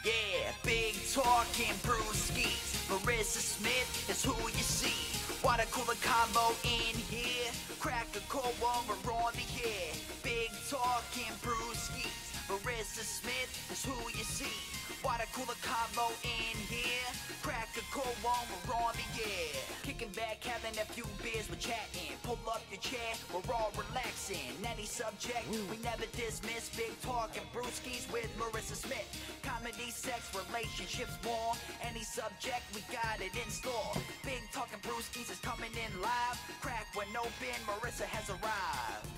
Yeah, big talking Brewskis. Marissa Smith is who you see. What a cooler combo in here. Crack a cold one, we're on the air. Big talking Brewskis. Marissa Smith is who you see. What a cooler combo in here. Crack a cold one, we're on the air. Kicking back, having a few beers, we're chatting. Pull up your chair, we're all relaxing. Any subject, we never dismiss. Big talking Brewskis with Marissa Smith. Comedy, sex, relationships, more. Any subject, we got it in store. Big talking Brewskis is coming in live. Crack one open, Marissa has arrived.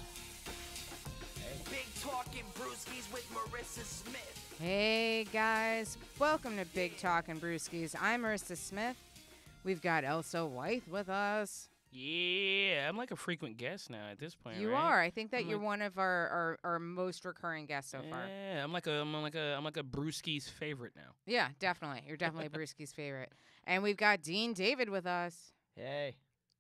Big talking Brewskis with Marissa Smith. Hey guys, welcome to Big Talkin' Brewskis. I'm Marissa Smith. We've got Elsa Wythe with us. Yeah, I'm like a frequent guest now at this point. You right? are. I think that I'm you're like- one of our most recurring guests so far. Yeah, I'm like a Brewskis favorite now. Yeah, definitely. You're definitely Brewski's favorite. And we've got Dean David with us. Hey,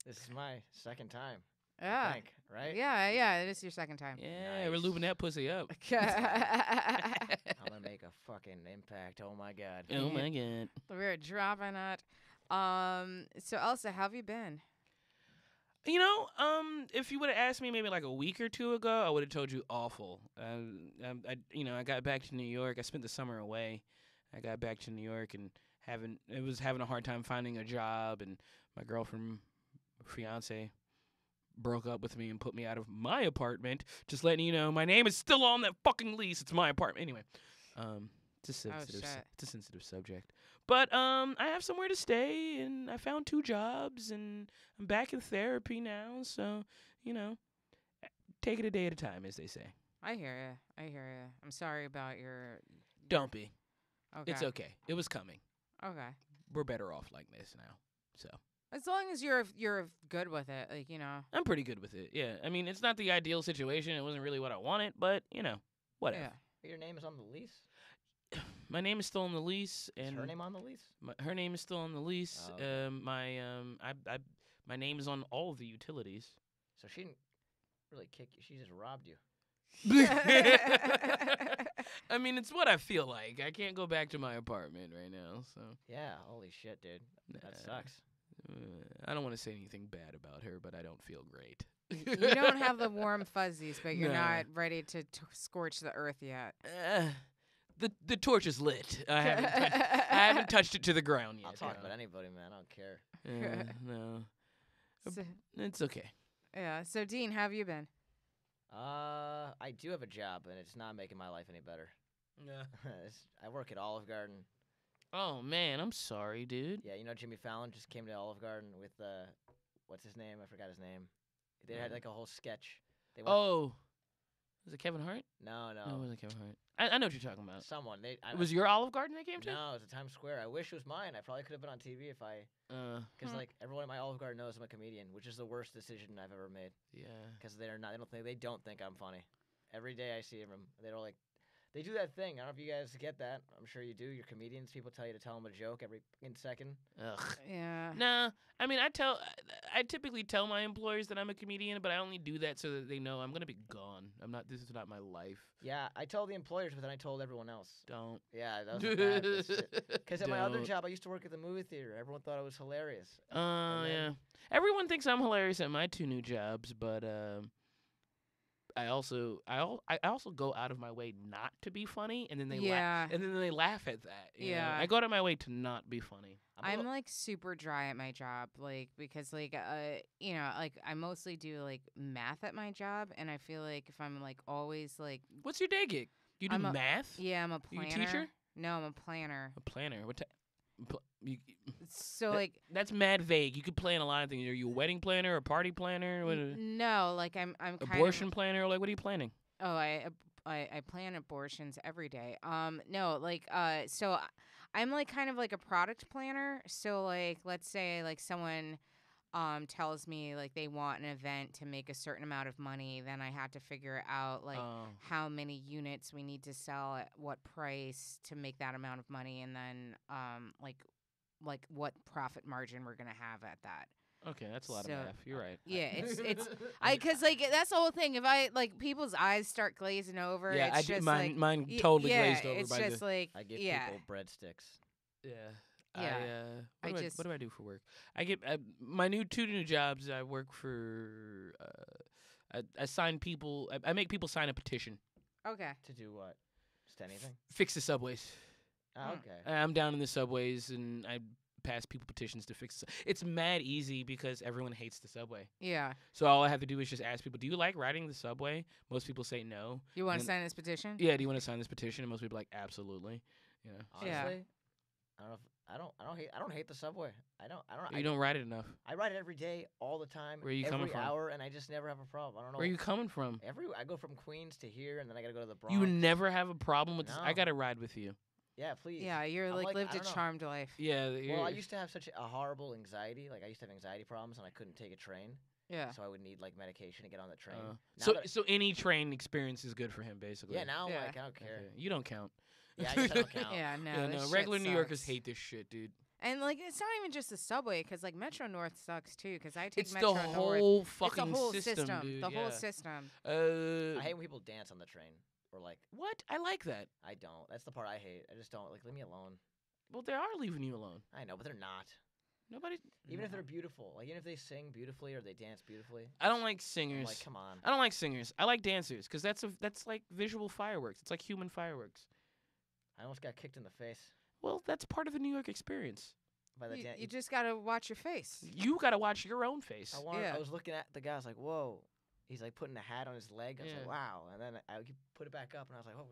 this is my second time. I Yeah. think, right? Yeah, it is your second time. Yeah, we're Nice. lubing that pussy up. I'm gonna make a fucking impact. Oh my god. Oh my god. We're dropping it. So Elsa, how have you been? You know, if you would have asked me maybe like a week or two ago, I would have told you awful. I got back to New York. I spent the summer away. I got back to New York and having a hard time finding a job, and my girlfriend, fiance, broke up with me and put me out of my apartment. Just letting you know, my name is still on that fucking lease. It's my apartment. Anyway, it's a sensitive subject. But I have somewhere to stay, and I found 2 jobs, and I'm back in therapy now. So, take it a day at a time, as they say. I hear you. I'm sorry about your. Don't be. Okay. It's okay. It was coming. Okay. We're better off like this now. So As long as you're good with it, like, you know. I'm pretty good with it. Yeah. I mean, it's not the ideal situation. It wasn't really what I wanted, but whatever. Yeah. Your name is on the lease? My name is still on the lease, Is and her name on the lease? her name is still on the lease. Oh, okay. My name is on all of the utilities. So she didn't really kick you. She just robbed you. I mean, it's what I feel like. I can't go back to my apartment right now, so Yeah, holy shit, dude. That Nah. sucks. I don't want to say anything bad about her, but I don't feel great. You don't have the warm fuzzies, but you're No. not ready to scorch the earth yet. The torch is lit. I haven't touched it to the ground yet. I'll talk no. about anybody, man. I don't care. No, So, it's okay. yeah. So, Dean, how have you been? I do have a job, and it's not making my life any better. Yeah. I work at Olive Garden. Oh man, I'm sorry, dude. Yeah, you know Jimmy Fallon just came to Olive Garden with what's his name? I forgot his name. They had like a whole sketch. They went, Oh, was it Kevin Hart? no, No, it wasn't Kevin Hart. I know what you're talking about. someone. It was your Olive Garden they came to? No, it was at Times Square. I wish it was mine. I probably could have been on TV if I, because like everyone at my Olive Garden knows I'm a comedian, which is the worst decision I've ever made. Yeah. Because they don't think I'm funny. Every day I see them, they're like, they do that thing. I don't know if you guys get that. I'm sure you do. You're comedians. People tell you to tell them a joke every second. Ugh. Yeah. Nah, I mean, I typically tell my employers that I'm a comedian, but I only do that so that they know I'm gonna be gone. This is not my life. Yeah, I told the employers, but then I told everyone else. Don't. Yeah, that was bad. Because at my other Don't. job, I used to work at the movie theater. Everyone thought it was hilarious. Oh, And yeah. then- Everyone thinks I'm hilarious at my 2 new jobs, but I also go out of my way not to be funny, and then they Yeah. laugh at that. you know? Yeah. I go out of my way to not be funny. I'm like super dry at my job, like because like like I mostly do like math at my job, and I feel like if I'm like always like What's your day gig? You do I'm a- math? yeah, I'm a You planner. a teacher? No, I'm a planner. A planner? What? So That- like That's mad vague. You could plan a lot of things. Are you a wedding planner, a party planner, what no, like I'm kind abortion planner? Like, what are you planning? of I plan abortions every day. No, like so I'm like kind of like a product planner. So like let's say like someone tells me like they want an event to make a certain amount of money, then I have to figure out like Oh. how many units we need to sell at what price to make that amount of money, and then like what profit margin we're gonna have at that. Okay, that's a lot So- of math. You're right. Yeah, it's because like that's the whole thing. If I like people's eyes start glazing over, Yeah, it's I just did like mine y- totally yeah, glazed over it's by just the. like I give yeah. people breadsticks. Yeah. Yeah, What, I do just- what do I do for work? I get my two new jobs. I work for. I sign people. I make people sign a petition. Okay. To do what? Just anything? Fix the subways. Oh, Hmm. okay. I'm down in the subways and I pass people petitions to fix. It's mad easy because everyone hates the subway. Yeah. So all I have to do is just ask people, "Do you like riding the subway?" Most people say no. You want to And- sign this petition? Yeah. Do you want to sign this petition? And most people are like, absolutely. Yeah. Honestly, Yeah. I don't know. I don't hate the subway. I You don't ride it enough. I ride it every day, all the time, Where are you every coming from? hour, and I just never have a problem. I don't know. Where are you coming from? I go from Queens to here, and then I gotta go to the Bronx. You never have a problem with this. I No. gotta ride with you. Yeah, please. Yeah, you're I'm like, like, lived I a don't know. charmed life. Yeah. Well, I used to have such a horrible anxiety. Like I used to have anxiety problems, and I couldn't take a train. Yeah. So I would need like medication to get on the train. Now so that- so any train experience is good for him, basically. yeah, now I'm Yeah. like I don't care. Okay. You don't count. Yeah, I guess I don't count. Yeah, no. Yeah, this no. shit Regular New Yorkers sucks. hate this shit, dude. And like, it's not even just the subway, because like Metro North sucks too. Because I take It's the Metro North. whole fucking it's the whole system, dude. The yeah. whole system. I hate when people dance on the train or like What? I like that. I don't. That's the part I hate. I just don't like. Leave me alone. Well, they are leaving you alone. I know, but they're not. Nobody. Even if they're beautiful, like even if they sing beautifully or they dance beautifully. I don't like I'm singers. like, come on. I don't like singers. I like dancers because that's like visual fireworks. It's like human fireworks. I almost got kicked in the face Well, that's part of the New York experience. by the You just gotta watch your face. You got to watch your own face. Yeah. I was looking at the guy. I was like, whoa. He's like putting a hat on his leg. I was Yeah. like, wow. And then he put it back up, and I was like, oh,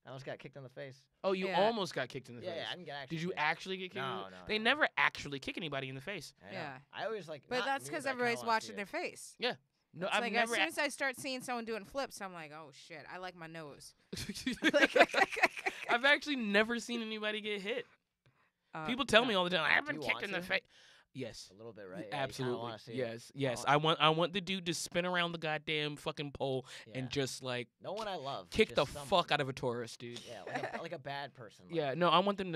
I almost got kicked in the face. Oh, you Yeah. almost got kicked in the Yeah, face. yeah, I didn't get actually. Did you kicked. actually get kicked? in No, the no. They no. never actually kick anybody in the face. I know. Yeah. I always like. But not that's me, because but I kinda everybody's wanna watching see their it. face. No, It's I've like never. as soon as I start seeing someone doing flips, I'm like, oh shit, I like my nose. I've actually never seen anybody get hit. Uh, People tell no. me all the time, I've Do been you kicked want in the to? face. Yes. A little bit, right? Yeah, you kinda Absolutely. wanna see it. Yes. Oh. I want the dude to spin around the goddamn fucking pole Yeah. and just like No one I love. kick just the someone. fuck out of a tourist, dude. Yeah, like a bad person. Like, Yeah, no, I want them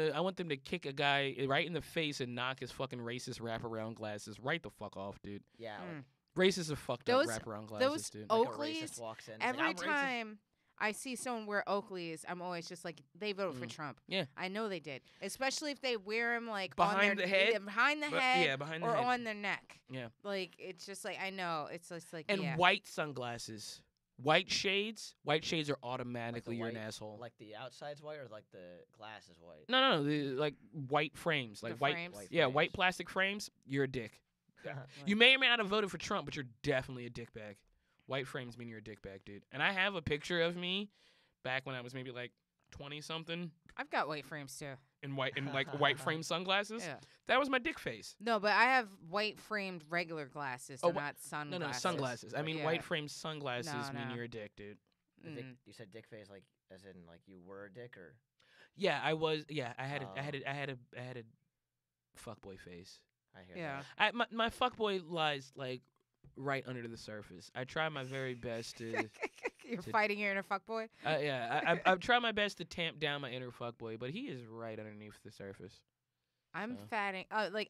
to kick a guy right in the face and knock his fucking racist wraparound glasses right the fuck off, dude. Yeah. Mm. Racists are fucked Those- up wraparound glasses, those dude. oh, Like a Oakleys, racist walks in. he's like, Every "I'm racist." time I see someone wear Oakleys, I'm always just like, they voted for Mm. Trump. Yeah. I know they did. Especially if they wear them like Behind on their, the head? yeah, behind the But- head, yeah, behind the or head. on their neck. Yeah. Like it's just like I know it's just like And yeah. white sunglasses. White shades are automatically you're an white- asshole. Like the outside's white or like the glass is white. No, like white frames, like The white, frames. yeah, frames. white plastic frames. You're a dick. You may or may not have voted for Trump, but you're definitely a dickbag. White frames mean you're a dickbag, dude. And I have a picture of me back when I was maybe like 20 something I've got white frames too. in like white frame sunglasses. Yeah. That was my dick face. No, but I have white framed regular glasses, so Oh, not No, sunglasses. sunglasses. I mean, Yeah. white frame sunglasses No, mean no. you're a dick, dude. Mm. You said dick face like as in like you were a dick or Yeah, I was. Yeah, I had Oh. a fuckboy face. I hear Yeah. that. My fuckboy lies like right under the surface. I try my very best to. You're to- fighting your inner fuckboy. I've tried my best to tamp down my inner fuckboy, but he is right underneath the surface. I'm So.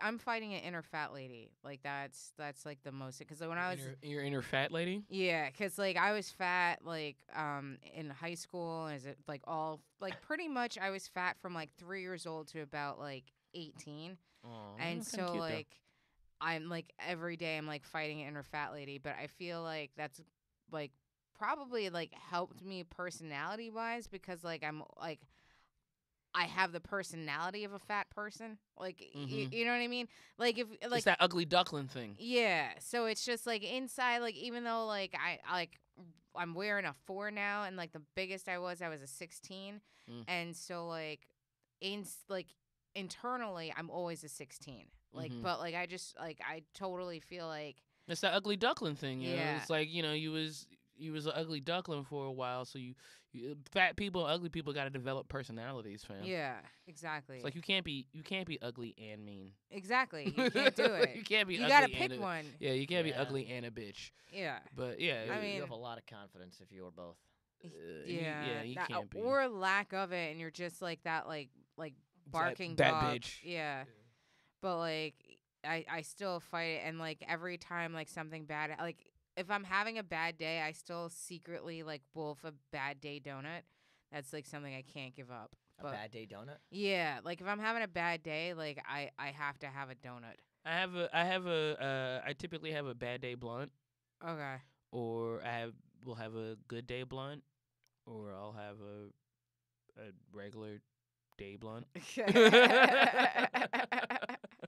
I'm fighting an inner fat lady. Like that's like the most because when I was Your inner fat lady. yeah, because like I was fat like in high school as it like all like pretty much I was fat from like 3 years old to about like 18, Aw, and that's kinda so cute, though. like I'm like every day I'm like fighting an inner fat lady, but I feel like that's like probably like helped me personality wise because like I'm like I have the personality of a fat person. Like, Mhm. you know what I mean? Like, if, like, it's that ugly duckling thing. yeah. So it's just like inside, like, even though, like, I'm wearing a 4 now, and like the biggest I was a 16. Mm. And so, like, internally, I'm always a 16. Like, Mhm. but, like, I totally feel like, It's that ugly duckling thing. You know? Yeah. It's like you was an ugly duckling for a while, so you fat people, and ugly people got to develop personalities, fam. yeah, exactly. It's like you can't be ugly and mean. exactly. You can't do it. You can't be. You ugly gotta and pick a- one. Yeah, you can't be Yeah. ugly and a bitch. Yeah. But yeah, I You mean- have a lot of confidence if you were both. Yeah. you that- can't be. Or lack of it, and you're just like that, like barking that dog. bitch. Yeah. But like, I still fight it, and like every time like something bad, like if I'm having a bad day, I still secretly like wolf a bad day donut. That's like something I can't give up. A bad day donut. Yeah, like if I'm having a bad day, like I have to have a donut. I typically have a bad day blunt, Okay. or will have a good day blunt, or I'll have a regular day blunt.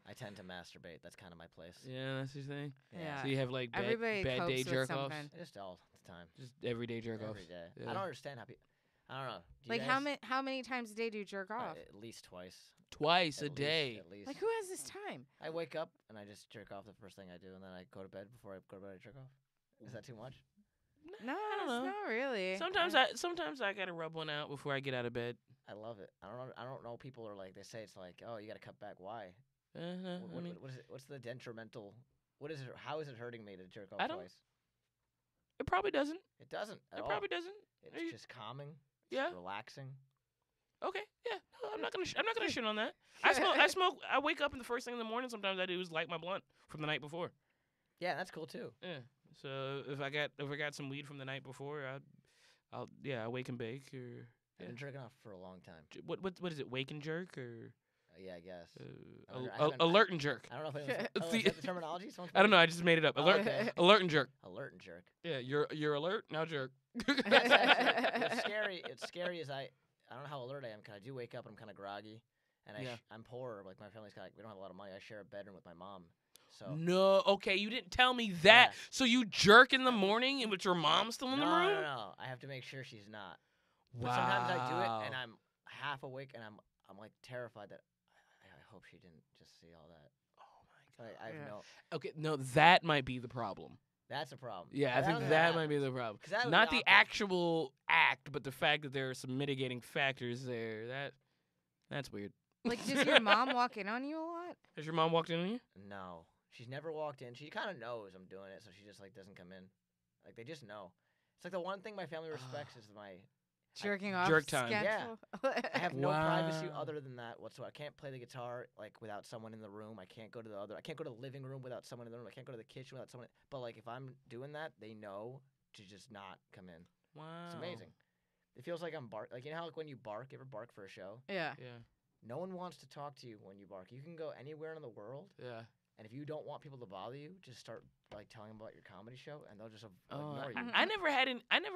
I tend to masturbate. That's kind of my place. Yeah, that's your thing. Yeah. So you have like Everybody bad copes day with jerk offs, something. Just all the time. just everyday jerk offs. Every day. Yeah. I don't understand how people. I don't know. Do you Like guys? how many times a day do you jerk off? At least twice. Twice a At least- day. At least. Like who has this time? I wake up and I just jerk off the first thing I do, and then I go to bed. Before I go to bed, I jerk off. Is that too much? No, I don't it's know. not really. Sometimes I gotta rub one out before I get out of bed. I love it. I don't know. People are like they say it's like, oh, you got to cut back. Why? I mean, What is it? What's the detrimental? What is it? How is it hurting me to jerk off I don't- twice? it probably doesn't. It doesn't at It all. probably doesn't. It's Are you- just calming. It's Yeah. relaxing. Okay, yeah. No, I'm not gonna shit on that. I smoke. I wake up and the first thing in the morning sometimes I do is light my blunt from the night before. Yeah, that's cool too. Yeah. So if I got some weed from the night before, I'll wake and bake or I've yeah. been jerking off for a long time. What is it? Wake and jerk or Yeah, I guess. I haven't- alert and jerk? I don't know if anyone's. Oh, The- is that the terminology? Someone I don't know. I just made it up. Oh, Alert, okay. alert and jerk. Alert and jerk. Yeah, you're alert now. Jerk. It's actually, what's scary. It's scary is I don't know how alert I am. Cause I do wake up and I'm kind of groggy, and Yeah. I'm poor. Like my family's we don't have a lot of money. I share a bedroom with my mom, so. No, okay, you didn't tell me that. Yeah. So you jerk in the morning and with your mom still in the No, room? no. I have to make sure she's not. Wow. But sometimes I do it and I'm half awake and I'm like terrified that I hope she didn't just see all that. Oh my god. Like, I have Yeah. no. Okay, no, that might be the problem. That's a problem. Yeah, I But think don't that happens. might be the problem. 'Cause that would be Not the awkward. actual act, but the fact that there are some mitigating factors there. That's weird. Like, does your mom walk in on you a lot? Has your mom walked in on you? No, she's never walked in. She kind of knows I'm doing it, so she just like doesn't come in. Like they just know. It's like the one thing my family respects is my. Jerking off. Jerk time. schedule? I have no privacy Wow. other than that whatsoever. I can't play the guitar like without someone in the room. I can't go to I can't go to the living room without someone in the room. I can't go to the kitchen without someone. But like if I'm doing that, they know to just not come in. Wow. It's amazing. It feels like I'm like you know how like when you bark, you ever bark for a show? Yeah. Yeah. No one wants to talk to you when you bark. You can go anywhere in the world, Yeah. and if you don't want people to bother you, just start like telling them about your comedy show, and they'll just Oh, ignore you. I never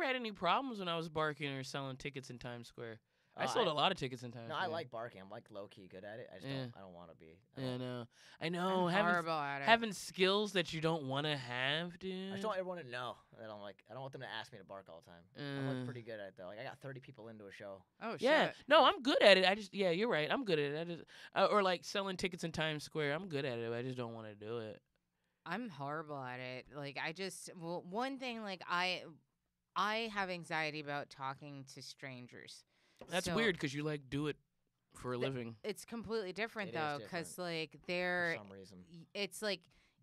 had any problems when I was barking or selling tickets in Times Square. I sold a lot of tickets in Times No, Square. I like barking. I'm like low key good at it. I just Yeah. I don't want to be. Yeah, no. I know. I'm horrible at it. Having skills that you don't want to have, dude. I just don't want everyone to know that I'm like. I don't want them to ask me to bark all the time. I'm like pretty good at it though. Like I got 30 people into a show. Oh shit. Yeah, no, I'm good at it. Yeah, you're right. I'm good at it. I just or like selling tickets in Times Square. I'm good at it. I just don't want to do it. I'm horrible at it. Like one thing like I have anxiety about talking to strangers. That's So weird because you like do it for a living. It's completely different It is though, because like For they're some reason. it's like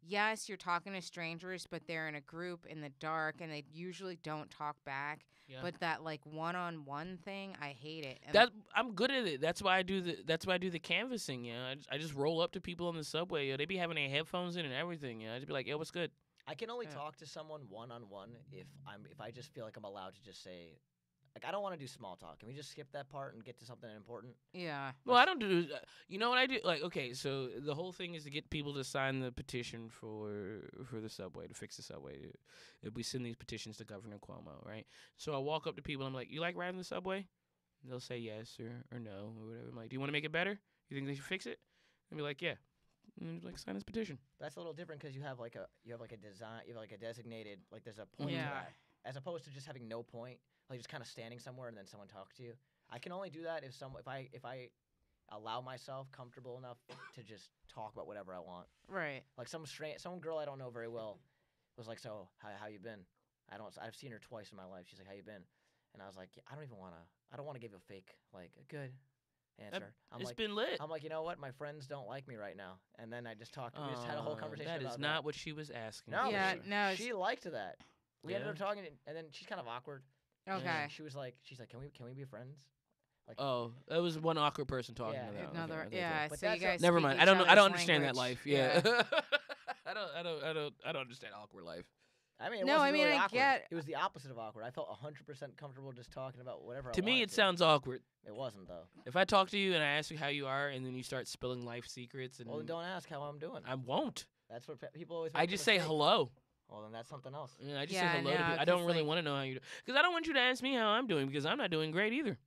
yes, you're talking to strangers, but they're in a group in the dark, and they usually don't talk back. Yeah. But that like one-on-one thing, I hate it. And That I'm good at it. That's why I do the canvassing. You know, I just roll up to people on the subway. You know, they be having their headphones in and everything. You know, I just be like, "Yo, what's good?" I can only Yeah. talk to someone one on one if I just feel like I'm allowed to just say, like I don't want to do small talk. Can we just skip that part and get to something important? yeah. Well, I don't do. You know what I do? Like, okay, so the whole thing is to get people to sign the petition for the subway to fix the subway. We send these petitions to Governor Cuomo, right? So I walk up to people. I'm like, "You like riding the subway?" And they'll say yes or no or whatever. I'm like, "Do you want to make it better? You think they should fix it?" And be like, "Yeah." And like sign this petition. That's a little different because you have like a design, you have like a designated like there's a point to Yeah. that, as opposed to just having no point, like just kind of standing somewhere and then someone talks to you. I can only do that if I allow myself comfortable enough to just talk about whatever I want. Right. Like some girl I don't know very well was like, "So how you been?" I've seen her twice in my life. She's like, "How you been?" And I was like, I don't want to give a fake like good answer. It's been lit. I'm like, you know what? My friends don't like me right now. And then I just talked. We just had a whole conversation. That about is not what she was asking. No, for. Yeah, she, no, she liked that. We ended Yeah. up talking, and then she's kind of awkward. Okay. And she's like, can we be friends? Like, Oh, that was one awkward person talking Yeah. about. Another, Okay. yeah. But So you that's guys. Never speak mind. each I don't know. I other's don't understand that language. life. Yeah. I don't understand awkward life. I mean, it No, wasn't I mean, really I awkward. get- It was the opposite of awkward. I felt 100% comfortable just talking about whatever. To I me, wanted it to. sounds awkward. It wasn't though. If I talk to you and I ask you how you are, and then you start spilling life secrets, and Well, then don't ask how I'm doing. I won't. That's what people always. I make the just say mistake. hello. Well, then that's something else. Yeah, I just Yeah, say hello to no, people. I 'cause, don't really like- want to know how you do, because I don't want you to ask me how I'm doing, because I'm not doing great either.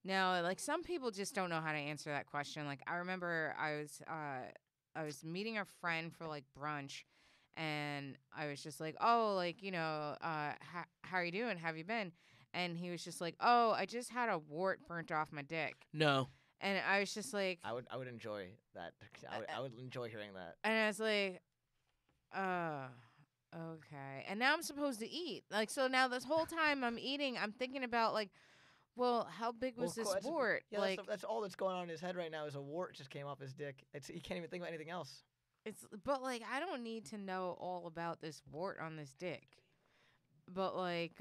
No, like some people just don't know how to answer that question. Like I remember I was meeting a friend for like brunch, and I was just like, "Oh, like, how are you doing? Have you been?" And he was just like, "Oh, I just had a wart burnt off my dick." No. And I was just like, I would enjoy that. I would enjoy hearing that. and I was like, okay. And now I'm supposed to eat. Like, so now this whole time I'm eating, I'm thinking about like, well, how big Well, was of course, this that's a- wart? Yeah, Like, that's all that's going on in his head right now is a wart just came off his dick. He can't even think about anything else. but like I don't need to know all about this wart on this dick. But like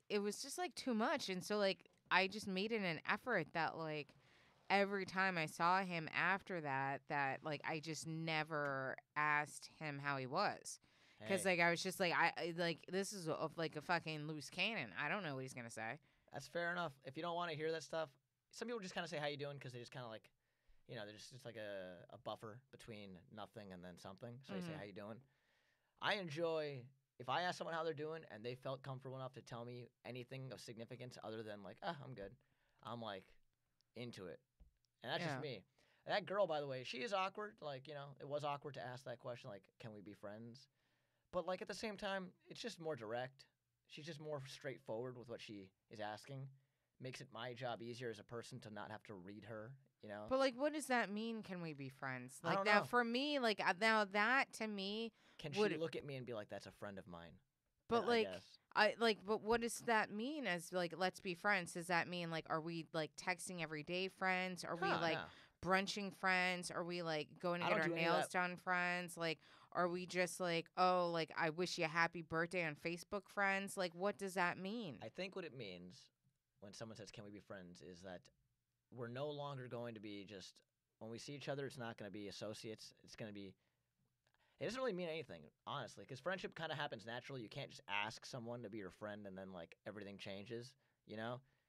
it was just like too much, and so like I just made it an effort that like every time I saw him after that like I just never asked him how he was. Cuz Hey, like I was just like like this is like a fucking loose cannon. I don't know what he's going to say. that's fair enough. If you don't want to hear that stuff, some people just kind of say how you doing because they just kind of like, they're just like a buffer between nothing and then something. So they say Mhm. how you doing. I enjoy if I ask someone how they're doing and they felt comfortable enough to tell me anything of significance other than like, I'm good. I'm like into it. And that's Yeah. just me. That girl, by the way, she is awkward. Like, it was awkward to ask that question, like, can we be friends? But, like, at the same time, it's just more direct. She's just more straightforward with what she is asking. Makes it my job easier as a person to not have to read her, But like what does that mean, can we be friends? I Like don't now know. for me like now that to me Can would she it- look at me and be like, that's a friend of mine? but I like guess. but what does that mean as like let's be friends? Does that mean like are we like texting every day friends? Are we Huh, like no. brunching friends? Are we like going to I get don't our do any of nails that. done friends? Like are we just like, oh, like I wish you a happy birthday on Facebook friends? Like what does that mean? I think what it means when someone says, can we be friends, is that we're no longer going to be just, when we see each other, it's not going to be associates. It's going to be, it doesn't really mean anything, honestly, because friendship kind of happens naturally. You can't just ask someone to be your friend and then, like, everything changes,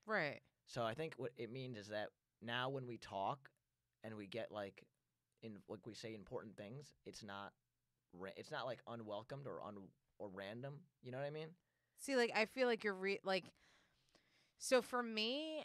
Right. So I think what it means is that now when we talk and we get, like we say important things, it's not like unwelcomed or random. You know what I mean? See, like I feel like you're like so for me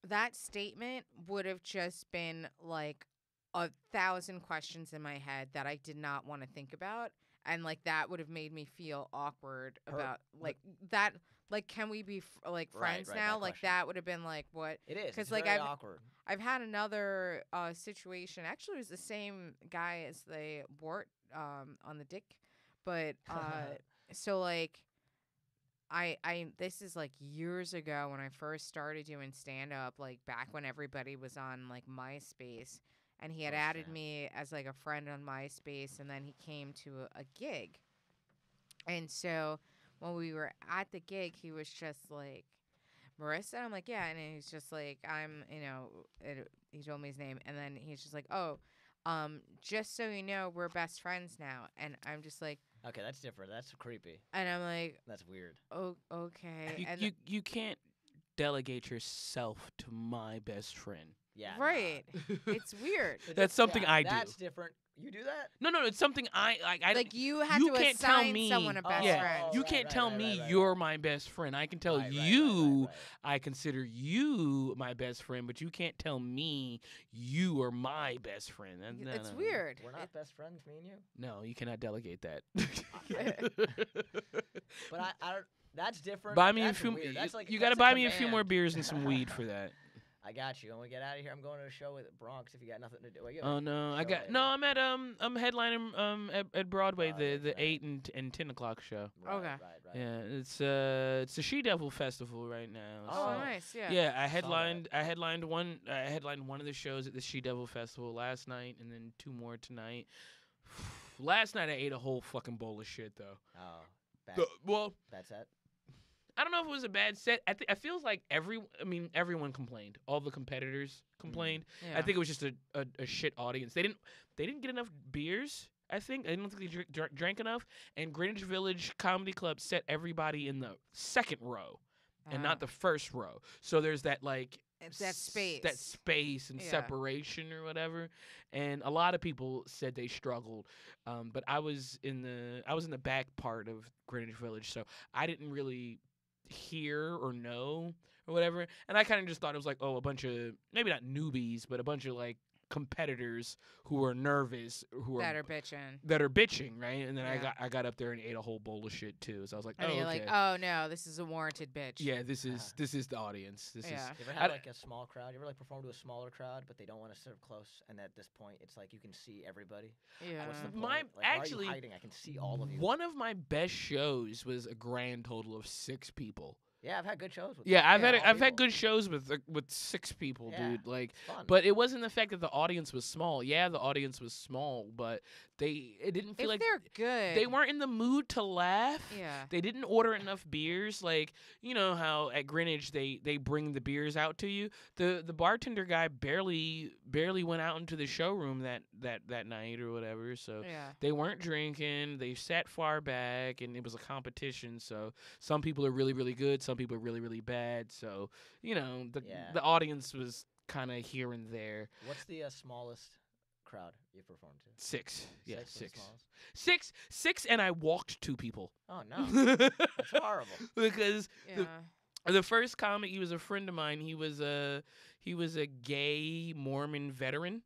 that statement would have just been like 1,000 questions in my head that I did not want to think about, and like that would have made me feel awkward about like that. Like, can we be like friends right, now? that Like question. that would have been like what? It is. 'Cause, It's like, very I've- awkward. I've had another situation. Actually, it was the same guy as the wart on the dick, but so like I this is like years ago when I first started doing stand up, like back when everybody was on like MySpace, and he had Oh, added snap. me as like a friend on MySpace, and then he came to a gig, and so when we were at the gig, he was just like, Marissa? I'm like, yeah. And he's just like, he told me his name. And then he's just like, oh, just so you know, we're best friends now. And I'm just like, Okay, that's different. That's creepy. and I'm like, That's weird. oh, okay. And You can't delegate yourself to my best friend. Yeah. right. It's weird. That's something I do. That's different. You do that? No, it's something I Like you had you to can't tell assign me- someone a best yeah, friend. you right, can't right, tell right, me right, you're right. my best friend. I can tell Right, right, you right. I consider you my best friend, but you can't tell me you are my best friend. No, It's no, no. weird. We're not best friends, me and you. No, you cannot delegate that. But I don't. That's different. buy me that's a few. Weird. That's like You that's got to a buy me a few more command. beers and some weed for that. I got you. When we get out of here, I'm going to a show with Bronx. If you got nothing to do, Oh no, I show got later. no. I'm at I'm headlining at Broadway Broadway the tonight. 8 and 10 o'clock show. Right, Okay. Right. Yeah, it's the She Devil Festival right now. Oh, Oh. nice. Yeah. Yeah, I Saw headlined one of the shows at the She Devil Festival last night, and then 2 more tonight. Last night I ate a whole fucking bowl of shit though. Oh, bad, Well, bad set. I don't know if it was a bad set. I feels like everyone complained. All the competitors complained. Yeah. I think it was just a shit audience. They didn't get enough beers. I don't think they drank enough. And Greenwich Village Comedy Club set everybody in the second row, and not the first row. So there's that like It's that space. that space and Yeah. separation or whatever. And a lot of people said they struggled. But I was in the back part of Greenwich Village, so I didn't really hear or know or whatever. And I kind of just thought it was like, oh, a bunch of maybe not newbies, but a bunch of like competitors who are nervous, that are bitching. that are bitching, right? And then Yeah. I got up there and ate a whole bowl of shit too. So I was like, And oh, you're okay. like, oh no, this is a warranted bitch. Yeah, this is the audience. This Yeah. is You ever I- had like a small crowd? You ever like perform to a smaller crowd, but they don't want to sit up close, and at this point, it's like you can see everybody. Yeah. What's the point? My- Like, why are actually, you hiding? I can see all of you. one of my best shows was a grand total of 6 people. Yeah, I've had good shows with. Yeah, I've all had people. good shows with 6 people, Yeah. dude. Like, It's fun. but it wasn't the fact that the audience was small. Yeah, the audience was small, but it didn't feel If like they're good, they weren't in the mood to laugh. Yeah. They didn't order enough beers. Like, you know how at Greenwich they bring the beers out to you. The bartender guy barely went out into the showroom that night or whatever. So Yeah. they weren't drinking. They sat far back, and it was a competition. So some people are really, really good. Some people are really, really bad. So, you know, Yeah. the audience was kind of here and there. What's the smallest crowd you've performed to? 6. Yeah, was the 6. smallest? 6, and I walked 2 people. Oh no, that's horrible. Because Yeah. the first comic, he was a friend of mine. He was a gay Mormon veteran.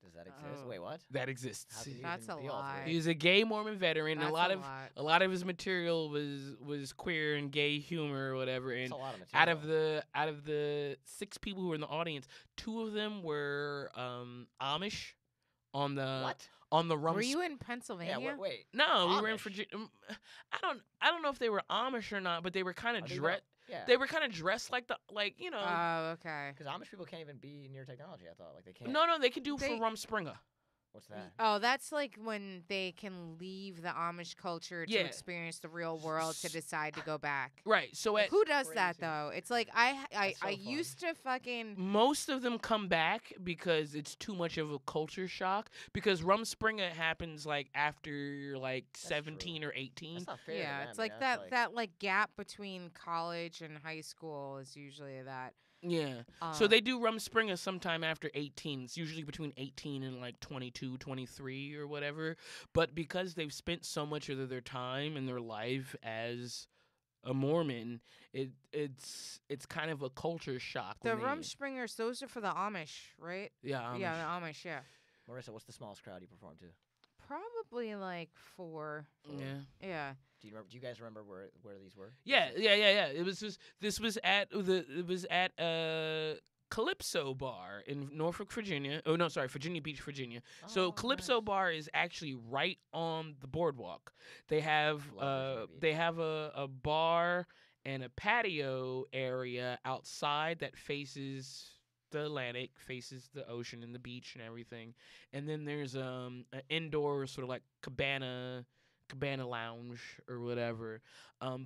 Does that exist? Oh. Wait, what? That How exists. could you That's even a be all lie. He was a gay Mormon veteran, and That's a lot lot. of his material was queer and gay humor or whatever. That's And a lot of material. out of the 6 people who were in the audience, 2 of them were Amish on the What? on the rum. Were you in Yeah. Pennsylvania? Wait. No, we were in Amish? Virginia. I don't know if they were Amish or not, but they were kind of Are they dressed. Yeah. They were kind of dressed like you know. Oh, okay. Because Amish people can't even be near technology. I thought like they can't. No, they can do They- for Rumspringa. What's that? Oh, that's like when they can leave the Amish culture to Yeah. experience the real world to decide to go back. Right. So at Who does that crazy. though? It's like I That's so fun. used to fucking most of them come back because it's too much of a culture shock. Because Rumspringa happens like after you're like true. 17 or 18. That's not fair. to yeah, them, it's you like know? that like gap between college and high school is usually that. Yeah. So Uh, they do Rumspringa sometime after 18. It's usually between 18 and like 22, 23 or whatever. But because they've spent so much of their time and their life as a Mormon, it's kind of a culture shock. the when they- Rumspringers, those are for the Amish, right? Yeah. Yeah, the Amish, yeah. Marissa, what's the smallest crowd you performed to? Probably like 4. Yeah. Yeah. Do you remember? Do you guys remember where these were? Yeah. It was just this was at Calypso Bar in Norfolk, Virginia. Oh no, sorry, Virginia Beach, Virginia. So Oh, Calypso nice. Bar is actually right on the boardwalk. They have Love Virginia they have a bar and a patio area outside that faces the Atlantic, faces the ocean and the beach and everything. And then there's an indoor sort of like cabana lounge or whatever.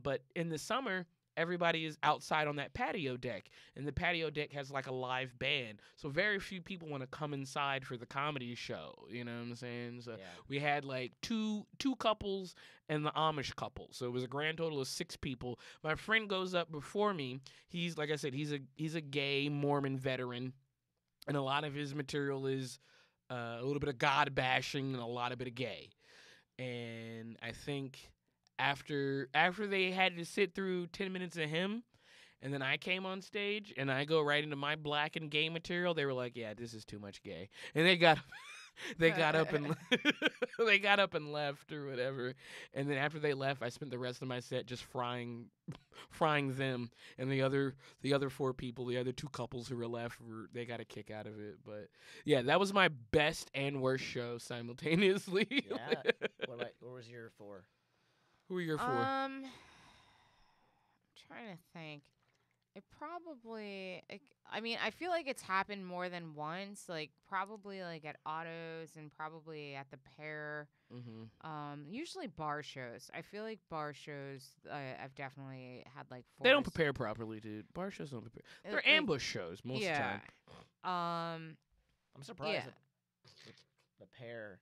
But in the summer, everybody is outside on that patio deck, and the patio deck has like a live band. So very few people want to come inside for the comedy show. You know what I'm saying? So Yeah. we had like two couples and the Amish couple. So it was a grand total of 6 people. My friend goes up before me. He's like I said, he's a gay Mormon veteran, and a lot of his material is a little bit of God bashing and a lot of bit of gay. And I think after they had to sit through 10 minutes of him, and then I came on stage and I go right into my black and gay material, they were like, "Yeah, this is too much gay," and they got up and they got up and left or whatever. And then after they left, I spent the rest of my set just frying them, and the other 4 people, the other 2 couples who were left, they got a kick out of it. But yeah, that was my best and worst show simultaneously. Yeah. What was your 4? Who were your 4? I'm trying to think. It probably I mean, I feel like it's happened more than once. Like probably like at autos and probably at the Pear. Usually bar shows. I feel like bar shows. I've definitely had like. They don't forced- prepare properly, dude. Bar shows don't prepare. They're like, ambush shows most of the Yeah. time. I'm surprised Yeah. that the Pear.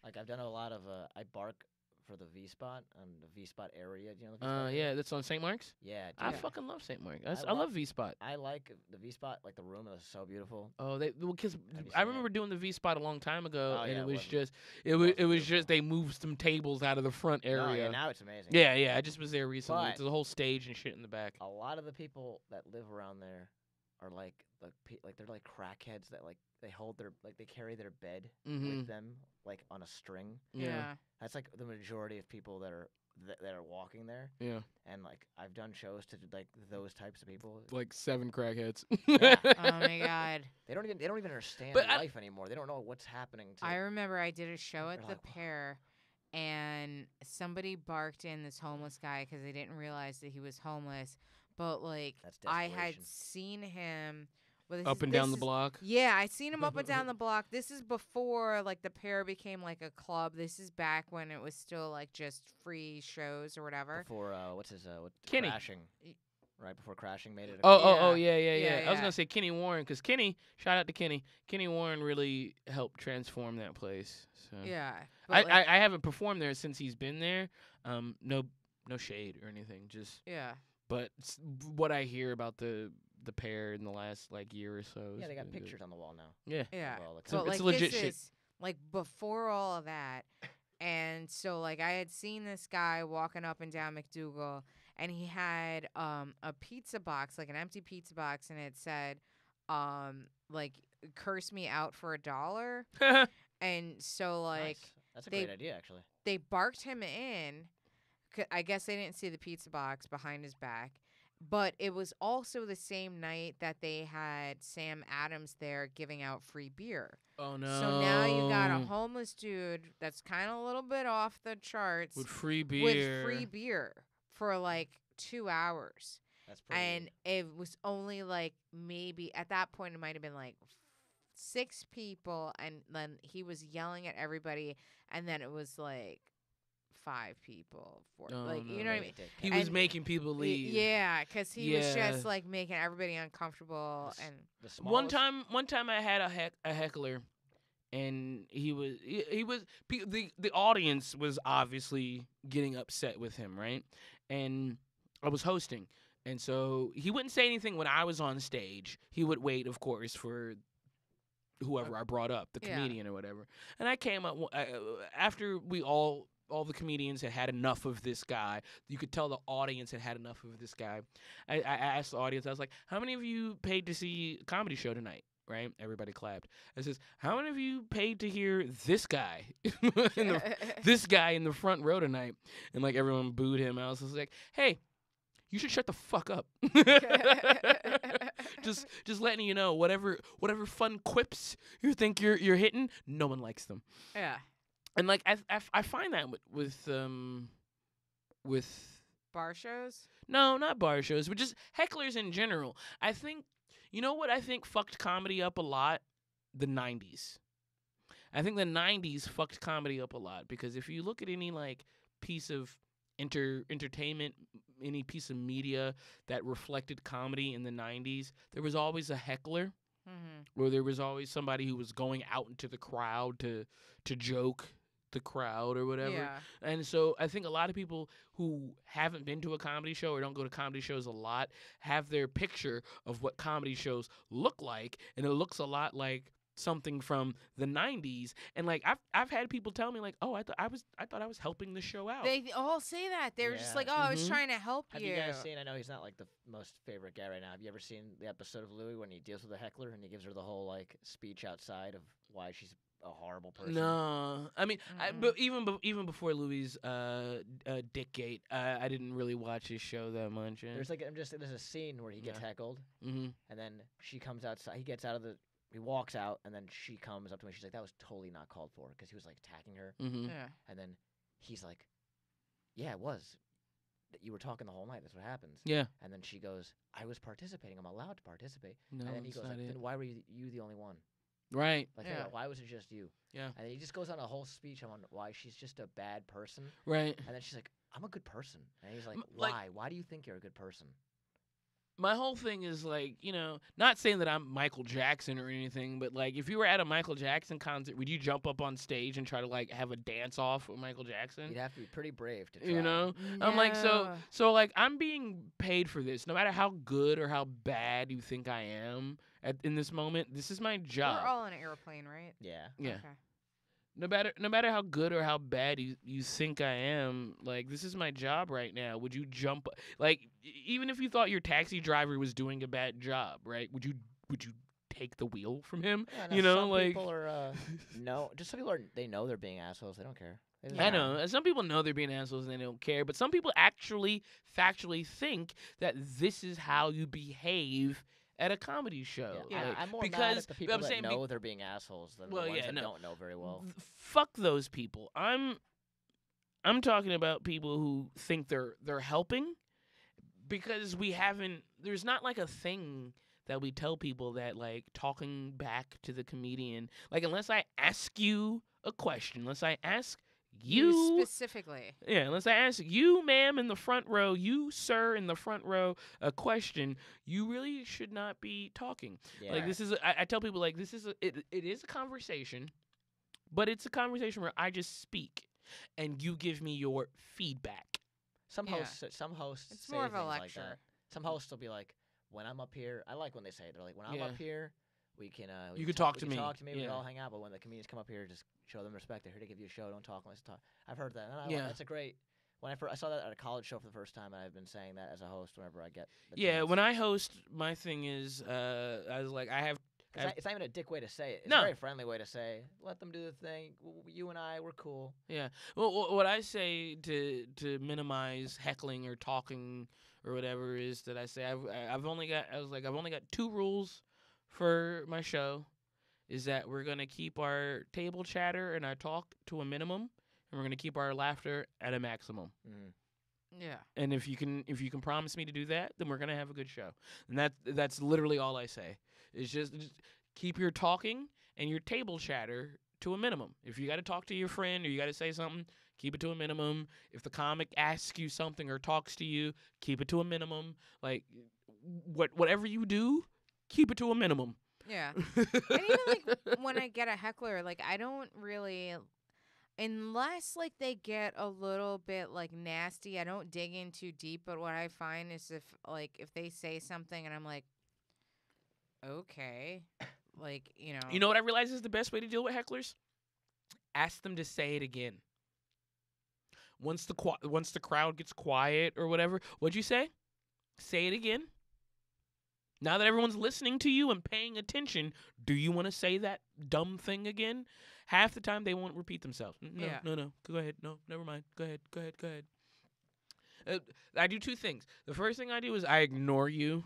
Like I've done a lot of. I bark for the V Spot on the V Spot area. Do you know the V Spot area? Yeah, that's on St. Mark's. Yeah, I dude. fucking love St. Mark's. I I love V Spot. I like the V Spot. Like the room is so beautiful. Oh, because Have you I seen remember doing the V Spot a long time ago, Oh, and yeah, it was wasn't- just wasn't it was beautiful. just they moved some tables out of the front No, yeah, area. now it's amazing. Yeah. I just was there recently. But- There's a whole stage and shit in the back. A lot of the people that live around there are like they're like crackheads that like they hold their like they carry their bed with them like on a string. Yeah. That's like the majority of people that are walking there. Yeah, And like I've done shows to like those types of people. like 7 crackheads. Yeah. Oh my god. They don't even understand But I- life anymore. They don't know what's happening to I remember I did a show at You're the like, Pear, and somebody barked in this homeless guy because they didn't realize that he was homeless. But like That's I had desperation. seen him. Well, this Up is- and down this the is- block. Yeah, I seen him up and down the block. This is before like the Pear became like a club. This is back when it was still like just free shows or whatever. before what's his Kenny. Crashing. Y- Right before Crashing made it. Oh, Yeah. yeah. Yeah, I was yeah. gonna say Kenny Warren, because shout out to Kenny. Kenny Warren really helped transform that place. So Yeah. I, but, like, I haven't performed there since he's been there. No shade or anything, just yeah. but what I hear about the Pear in the last like year or so. Yeah, is they got been good. pictures on the wall now. Yeah. Yeah. of all the So But it's like legit this shit. is like before all of that. And so like I had seen this guy walking up and down McDougal, and he had a pizza box, like an empty pizza box, and it said like curse me out for $1. And so like Nice. That's a they- great idea, actually. they barked him in. I guess they didn't see the pizza box behind his back. But it was also the same night that they had Sam Adams there giving out free beer. Oh no. So now you got a homeless dude that's kind of a little bit off the charts with free beer. with free beer for like 2 hours. That's pretty. And it was only like maybe at that point it might have been like 6 people, and then he was yelling at everybody, and then it was like 5 people, 4 Oh, like no. you know what I mean? He was and- making people leave. Yeah, because he was Yeah. just like making everybody uncomfortable, S- and the One smallest- time I had a heckler, and he was the audience was obviously getting upset with him, right? And I was hosting, and so he wouldn't say anything when I was on stage. He would wait, of course, for whoever I brought up, the Yeah. comedian or whatever. And I came up after we all the comedians had enough of this guy. You could tell the audience had enough of this guy. I asked the audience, I was like, how many of you paid to see a comedy show tonight? Right? Everybody clapped. I says, how many of you paid to hear this guy? This guy in the front row tonight? And like everyone booed him. I was just like, hey, you should shut the fuck up. just letting you know, whatever fun quips you think you're hitting, no one likes them. yeah, And like I find that with bar shows. no, not bar shows, but just hecklers in general. I think you know what I think fucked comedy up a lot? The 90s. I think the 90s fucked comedy up a lot because if you look at any like piece of entertainment, any piece of media that reflected comedy in the 90s, there was always a heckler. Mm-hmm. Or there was always somebody who was going out into the crowd to joke the crowd or whatever. Yeah, And so I think a lot of people who haven't been to a comedy show or don't go to comedy shows a lot have their picture of what comedy shows look like, and it looks a lot like something from the 90s. And like I've had people tell me like, "Oh, I thought I was helping the show out." they all say that. They were just Yeah. like, "Oh, I was Mhm. trying to help Have you guys seen? I know he's not like the most favorite guy right now. Have you ever seen the episode of Louis when he deals with a heckler and he gives her the whole like speech outside of why she's a horrible person? No, I mean, Mm-mm. but even before Louis' Dickgate, I didn't really watch his show that much. There's a scene where he gets Yeah. heckled Mm-hmm. and then she comes outside. He walks out and then she comes up to him. And she's like, "That was totally not called for," because he was like attacking her. Mm-hmm. Yeah. And then he's like, "Yeah, it was. You were talking the whole night. That's what happens. Yeah. And then she goes, I was participating. I'm allowed to participate. No, and then he that's goes, not like, it. then why were you the only one? Right. Like, Yeah. why was it just you? Yeah. And then he just goes on a whole speech on why she's just a bad person. Right. And then she's like, I'm a good person. And he's like, Like- why? Why do you think you're a good person? My whole thing is like, not saying that I'm Michael Jackson or anything, but like if you were at a Michael Jackson concert, would you jump up on stage and try to like have a dance off with Michael Jackson? You'd have to be pretty brave to try. You know? I'm like, so like I'm being paid for this. No matter how good or how bad you think I am in this moment, this is my job. We're all on an airplane, right? Yeah. Yeah. Okay. No matter how good or how bad you think I am, like this is my job right now. Would you jump like even if you thought your taxi driver was doing a bad job, right? Would you take the wheel from him? Yeah, You know, some like- people are just some people are they know they're being assholes. They don't care. They just I don't. know. Some people know they're being assholes and they don't care, but some people actually factually think that this is how you behave at a comedy show. Yeah, Like, I'm more mad because at the people I'm that saying be- know they're being assholes than Well, the ones yeah, that no. don't know very well. Fuck those people. I'm talking about people who think they're helping because there's not like a thing that we tell people that like talking back to the comedian, like unless I ask you a question, unless I ask you specifically. yeah, unless I ask you, ma'am, in the front row, you, sir, in the front row, a question, you really should not be talking. Yeah. Like this is, I tell people like this is, it is a conversation, but it's a conversation where I just speak, and you give me your feedback. Some Yeah. hosts It's say more of a things like lecture. that. Some hosts will be like, when I'm up here, I like when they say it. They're like, when I'm Yeah. up here, we can You can talk to we me. can talk to me. We can Yeah. all hang out. But when the comedians come up here, just show them respect. They're here to give you a show. Don't talk unless you talk. I've heard that. And Yeah. that's a great. When I saw that at a college show for the first time, and I've been saying that as a host whenever I get. The Yeah, chance. when I host, my thing is, I was like, I have. It's not even a dick way to say it. It's No. a very friendly way to say, let them do the thing. You and I, we're cool. Yeah. Well, what I say to minimize heckling or talking or whatever is that I say I've only got 2 rules for my show, is that we're gonna keep our table chatter and our talk to a minimum, and we're gonna keep our laughter at a maximum. Mm. Yeah. And if you can promise me to do that, then we're gonna have a good show. And that's literally all I say. It's just keep your talking and your table chatter to a minimum. If you got to talk to your friend or you got to say something, keep it to a minimum. If the comic asks you something or talks to you, keep it to a minimum. Like whatever you do, keep it to a minimum. Yeah. And even like when I get a heckler, like I don't really, unless like they get a little bit like nasty, I don't dig in too deep. But what I find is if they say something and I'm like, okay, like You know what I realize is the best way to deal with hecklers? Ask them to say it again. Once the crowd gets quiet or whatever, what'd you say? Say it again. Now that everyone's listening to you and paying attention, do you want to say that dumb thing again? Half the time they won't repeat themselves. No, Yeah. no. Go ahead. No, never mind. Go ahead. I do 2 things. The first thing I do is I ignore you.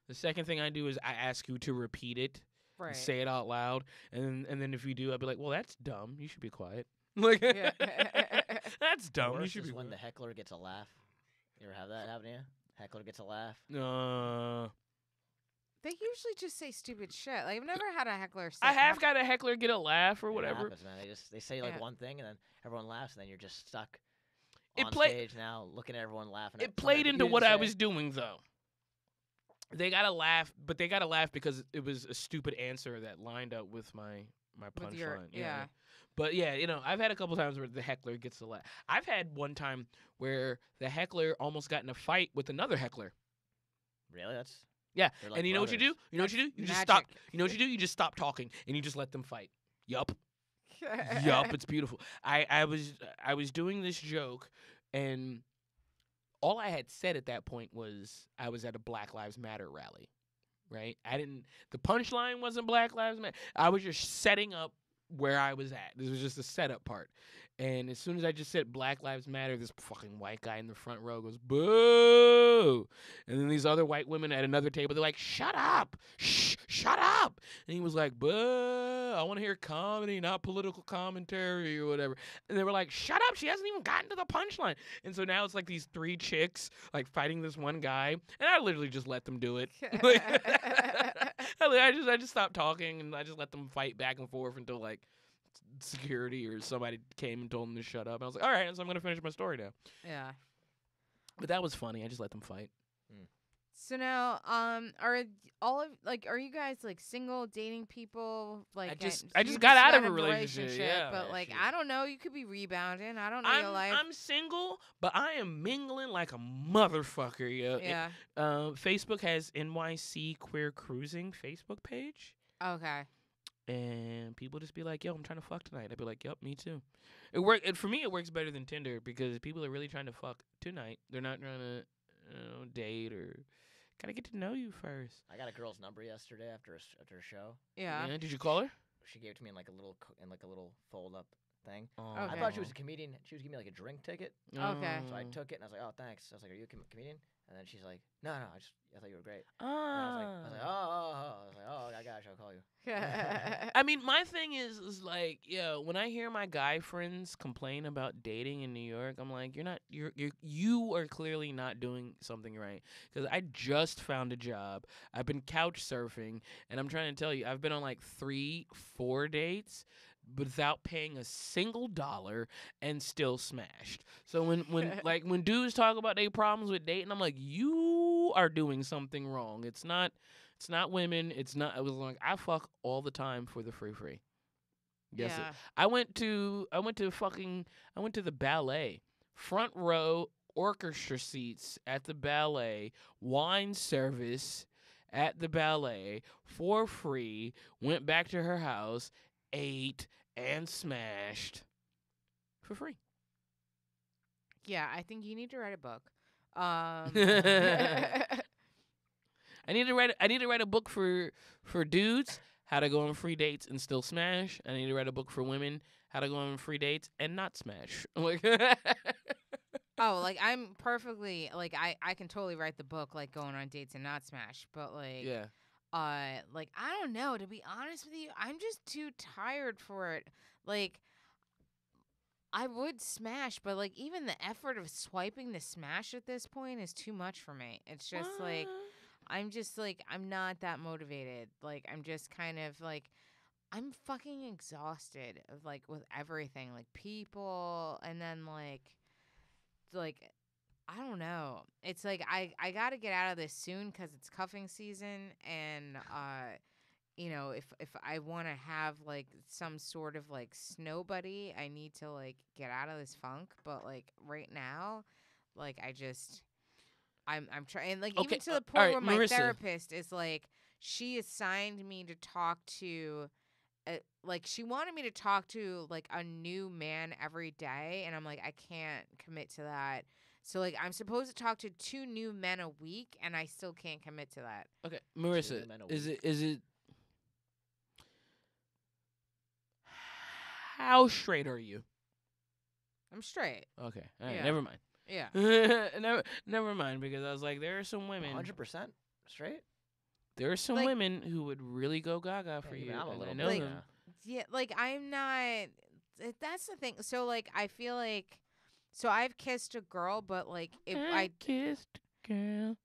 The second thing I do is I ask you to repeat it. right. Say it out loud, and then if you do, I'll be like, "Well, that's dumb. You should be quiet." Like, Yeah. that's dumb. You Worst should is be when the quiet. heckler gets a laugh. You ever have that happen to you? Heckler gets a laugh. They usually just say stupid shit. Like I've never had a heckler say. I have got a heckler get a laugh or It whatever. happens, man. They say like Yeah. one thing and then everyone laughs and then you're just stuck It on play- stage now looking at everyone laughing. It at something played that into you what didn't I say. was doing though. They gotta laugh, but they gotta laugh because it was a stupid answer that lined up with my With your punchline. yeah. But yeah, I've had a couple times where the heckler gets a laugh. I've had one time where the heckler almost got in a fight with another heckler. Really? That's Yeah, they're like and you know what you do? brothers. You know what you do? You just Magic. stop. You know what you do? You just stop talking and you just let them fight. Yup. Yup, it's beautiful. I was doing this joke, and all I had said at that point was I was at a Black Lives Matter rally, right? The punchline wasn't Black Lives Matter. I was just setting up where I was at. This was just the setup part. And as soon as I just said Black Lives Matter, this fucking white guy in the front row goes, boo! And then these other white women at another table, they're like, shut up! Shh! shut up. And he was like, but I want to hear comedy, not political commentary or whatever. And they were like, shut up. She hasn't even gotten to the punchline. And so now it's like these 3 chicks like fighting this one guy. And I literally just let them do it. I just stopped talking and I just let them fight back and forth until like security or somebody came and told them to shut up. And I was like, all right, so I'm going to finish my story now. Yeah. But that was funny. I just let them fight. So now, are you guys like single, dating people? Like, I just got out of a relationship. Yeah, but like, I don't know. You could be rebounding. I don't know your life. I'm single, but I am mingling like a motherfucker. Yeah. Facebook has NYC Queer Cruising Facebook page. Okay. And people just be like, yo, I'm trying to fuck tonight. I'd be like, yep, me too. For me, it works better than Tinder because people are really trying to fuck tonight. They're not trying to date or gotta get to know you first. I got a girl's number yesterday after a show. Yeah. Did you call her? She gave it to me in like a little fold up thing. Oh. Okay. I thought she was a comedian. She was giving me like a drink ticket. Okay. So I took it and I was like, oh, thanks. I was like, are you a comedian? And then she's like, no, I thought you were great. And I was like, oh, I got you. I'll call you. I mean, my thing is like, when I hear my guy friends complain about dating in New York, I'm like, you are clearly not doing something right. Because I just found a job. I've been couch surfing, and I'm trying to tell you, I've been on like 3-4 dates without paying a single dollar and still smashed. So when dudes talk about their problems with dating, I'm like, you are doing something wrong. It's not women. It was like I fuck all the time for the free. Yes. Yeah. I went to the ballet. Front row orchestra seats at the ballet, wine service at the ballet for free, went back to her house, ate and smashed for free. Yeah, I think you need to write a book. I need to write a book for dudes, how to go on free dates and still smash. I need to write a book for women, how to go on free dates and not smash. Oh, like I'm perfectly like I can totally write the book like going on dates and not smash, but like yeah. Like I don't know, to be honest with you, I'm just too tired for it. Like I would smash, but like even the effort of swiping to smash at this point is too much for me. It's just like I'm just like I'm not that motivated. Like I'm just kind of like I'm fucking exhausted of like with everything, like people, and then like I don't know. It's like I got to get out of this soon because it's cuffing season, and if I want to have like some sort of like snow buddy, I need to like get out of this funk. But like right now, like I'm trying, like even to the point where my Marissa. therapist is like she assigned me to talk to. Like she wanted me to talk to like a new man every day, and I'm like I can't commit to that. So like I'm supposed to talk to 2 new men a week, and I still can't commit to that. Okay, Marissa, is it? How straight are you? I'm straight. Okay, all right, Yeah. never mind. Yeah. never mind, because I was like, there are some women. 100% straight. There are some Like- women who would really go gaga for you. I'm a and little I know bit, them. Yeah, like I'm not. That's the thing. So like I feel like, so I've kissed a girl, but like if I kissed a girl,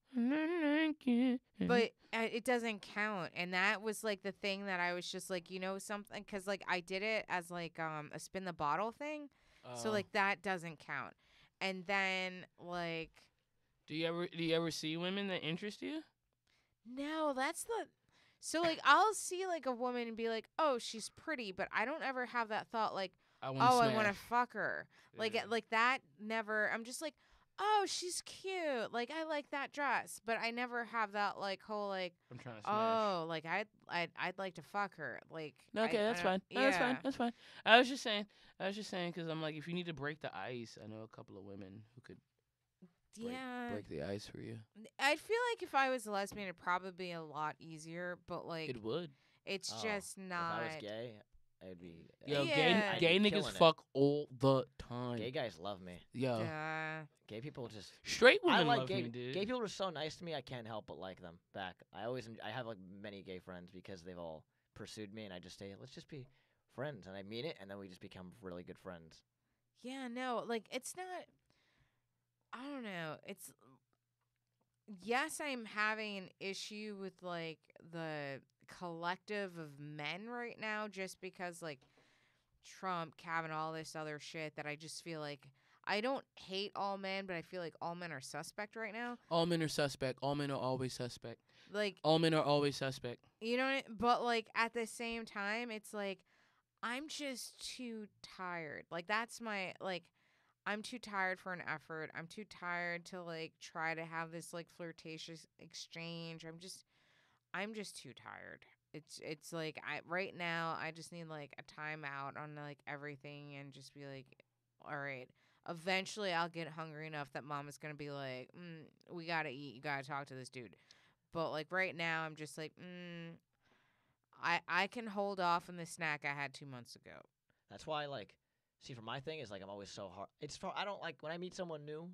but it doesn't count, and that was like the thing that I was just like something, because like I did it as like a spin the bottle thing, so like that doesn't count, and then like do you ever see women that interest you? no, that's the. So like I'll see like a woman and be like, oh, she's pretty, but I don't ever have that thought like, I want to fuck her. Yeah. Like that never. I'm just like, oh, she's cute. Like I like that dress, but I never have that like whole like, I'm trying to smash. oh, like I'd like to fuck her. Like Okay, that's fine. No, Yeah. That's fine. That's fine. I was just saying because I'm like, if you need to break the ice, I know a couple of women who could break the ice for you. I feel like if I was a lesbian, it'd probably be a lot easier. But like It would. it's Oh, just not. If I was gay, I'd be. Yo, Yeah. I'd gay be niggas killing it. fuck all the time. Gay guys love me. Yo, Gay people just. straight I women like love gay. me, dude. Gay people are so nice to me. I can't help but like them back. I have like many gay friends because they've all pursued me, and I just say, let's just be friends, and I mean it, and then we just become really good friends. Yeah, no, like it's not. I don't know. It's yes, I'm having an issue with like the collective of men right now, just because like Trump, Kavanaugh, all this other shit that I just feel like I don't hate all men, but I feel like all men are suspect right now. All men are suspect. All men are always suspect. Like All men are always suspect. you know, but like at the same time, it's like I'm just too tired. Like that's my like. I'm too tired for an effort. I'm too tired to like try to have this like flirtatious exchange. I'm just too tired. It's like I right now I just need like a timeout on like everything and just be like, all right. Eventually I'll get hungry enough that mom is gonna be like, we gotta eat. You gotta talk to this dude. But like right now I'm just like, I can hold off on the snack I had 2 months ago. That's why, like, see, for my thing is like I'm always so hard. I don't like when I meet someone new.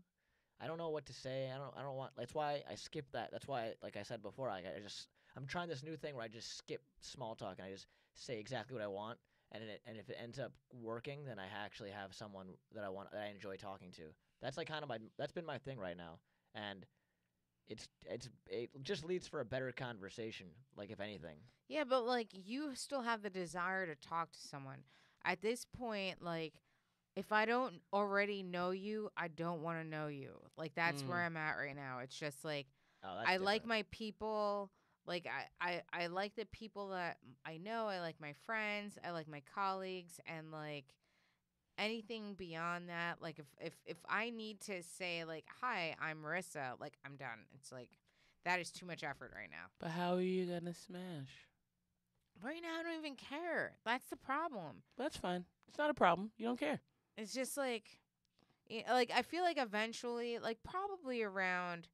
I don't know what to say. I don't want. That's why I skip that. That's why, like I said before, I'm trying this new thing where I just skip small talk and I just say exactly what I want. And if it ends up working, then I actually have someone that I enjoy talking to. That's like kind of that's been my thing right now, and it just leads for a better conversation. Like if anything. Yeah, but like you still have the desire to talk to someone. At this point, like if I don't already know you, I don't want to know you. Like that's where I'm at right now. It's just like Oh, that's I like different. my people. Like I like the people that I know. I like my friends. I like my colleagues, and like anything beyond that, like if I need to say like, "Hi, I'm Marissa," like I'm done. It's like that is too much effort right now. But how are you gonna smash? Right now, I don't even care. That's the problem. That's fine. It's not a problem. You don't care. It's just like, like I feel like eventually, like probably around.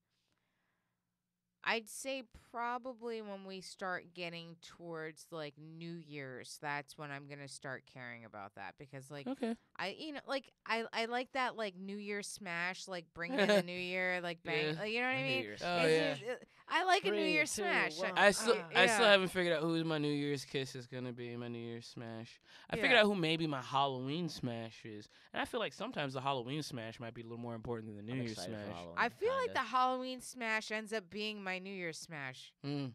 I'd say probably when we start getting towards like New Year's, that's when I'm gonna start caring about that because like Okay. I like that like New Year smash, like bring in the New Year, like bang, Yeah. like, you know what I New mean? Year's Oh, It's yeah. just- I like a New 3, Year 2, smash. 1. I still yeah. haven't figured out who my New Year's kiss is gonna be. My New Year's smash. I figured Yeah. out who maybe my Halloween smash is, and I feel like sometimes the Halloween smash might be a little more important than the New I'm Year's excited for smash. Halloween, I feel like kinda. the Halloween smash ends up being my New Year smash. Mm,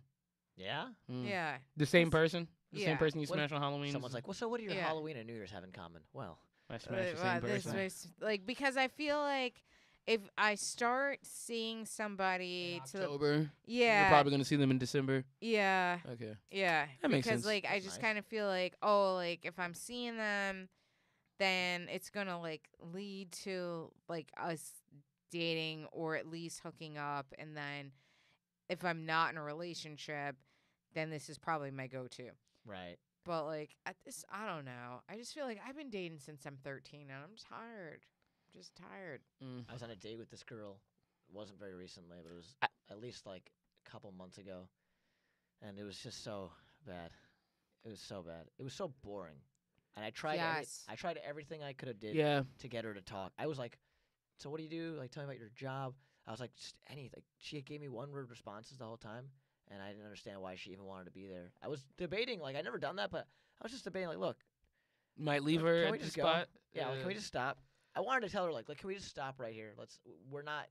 Yeah. Yeah. The same It's- person. The yeah. same person you What smash on Halloween. Someone's like, well, so what do your Yeah. Halloween and New Year's have in common? Well, I smash the same Wow, this person. makes like because I feel like if I start seeing somebody In to October. yeah You're probably gonna see them in December. yeah Okay. yeah That makes because sense. like I That's just nice. kind of feel like oh like if I'm seeing them then it's gonna like lead to like us dating or at least hooking up and then if I'm not in a relationship then this is probably my go-to. right. But like at this, I don't know. I just feel like I've been dating since I'm 13, and I'm tired. I'm just tired. Mm. I was on a date with this girl. It wasn't very recently, but it was I- at least like a couple months ago, and it was just so bad. It was so bad. It was so boring. And I tried. Yes. I tried everything I could have did Yeah. to get her to talk. I was like, "So what do you do? Like, tell me about your job." I was like, "Just anything." Like, she gave me one-word responses the whole time, and I didn't understand why she even wanted to be there. I was debating, like, I never done that, but I was just debating, like, look, Might leave Can her we at the just go? spot. yeah, like, can we just stop? I wanted to tell her, like, can we just stop right here?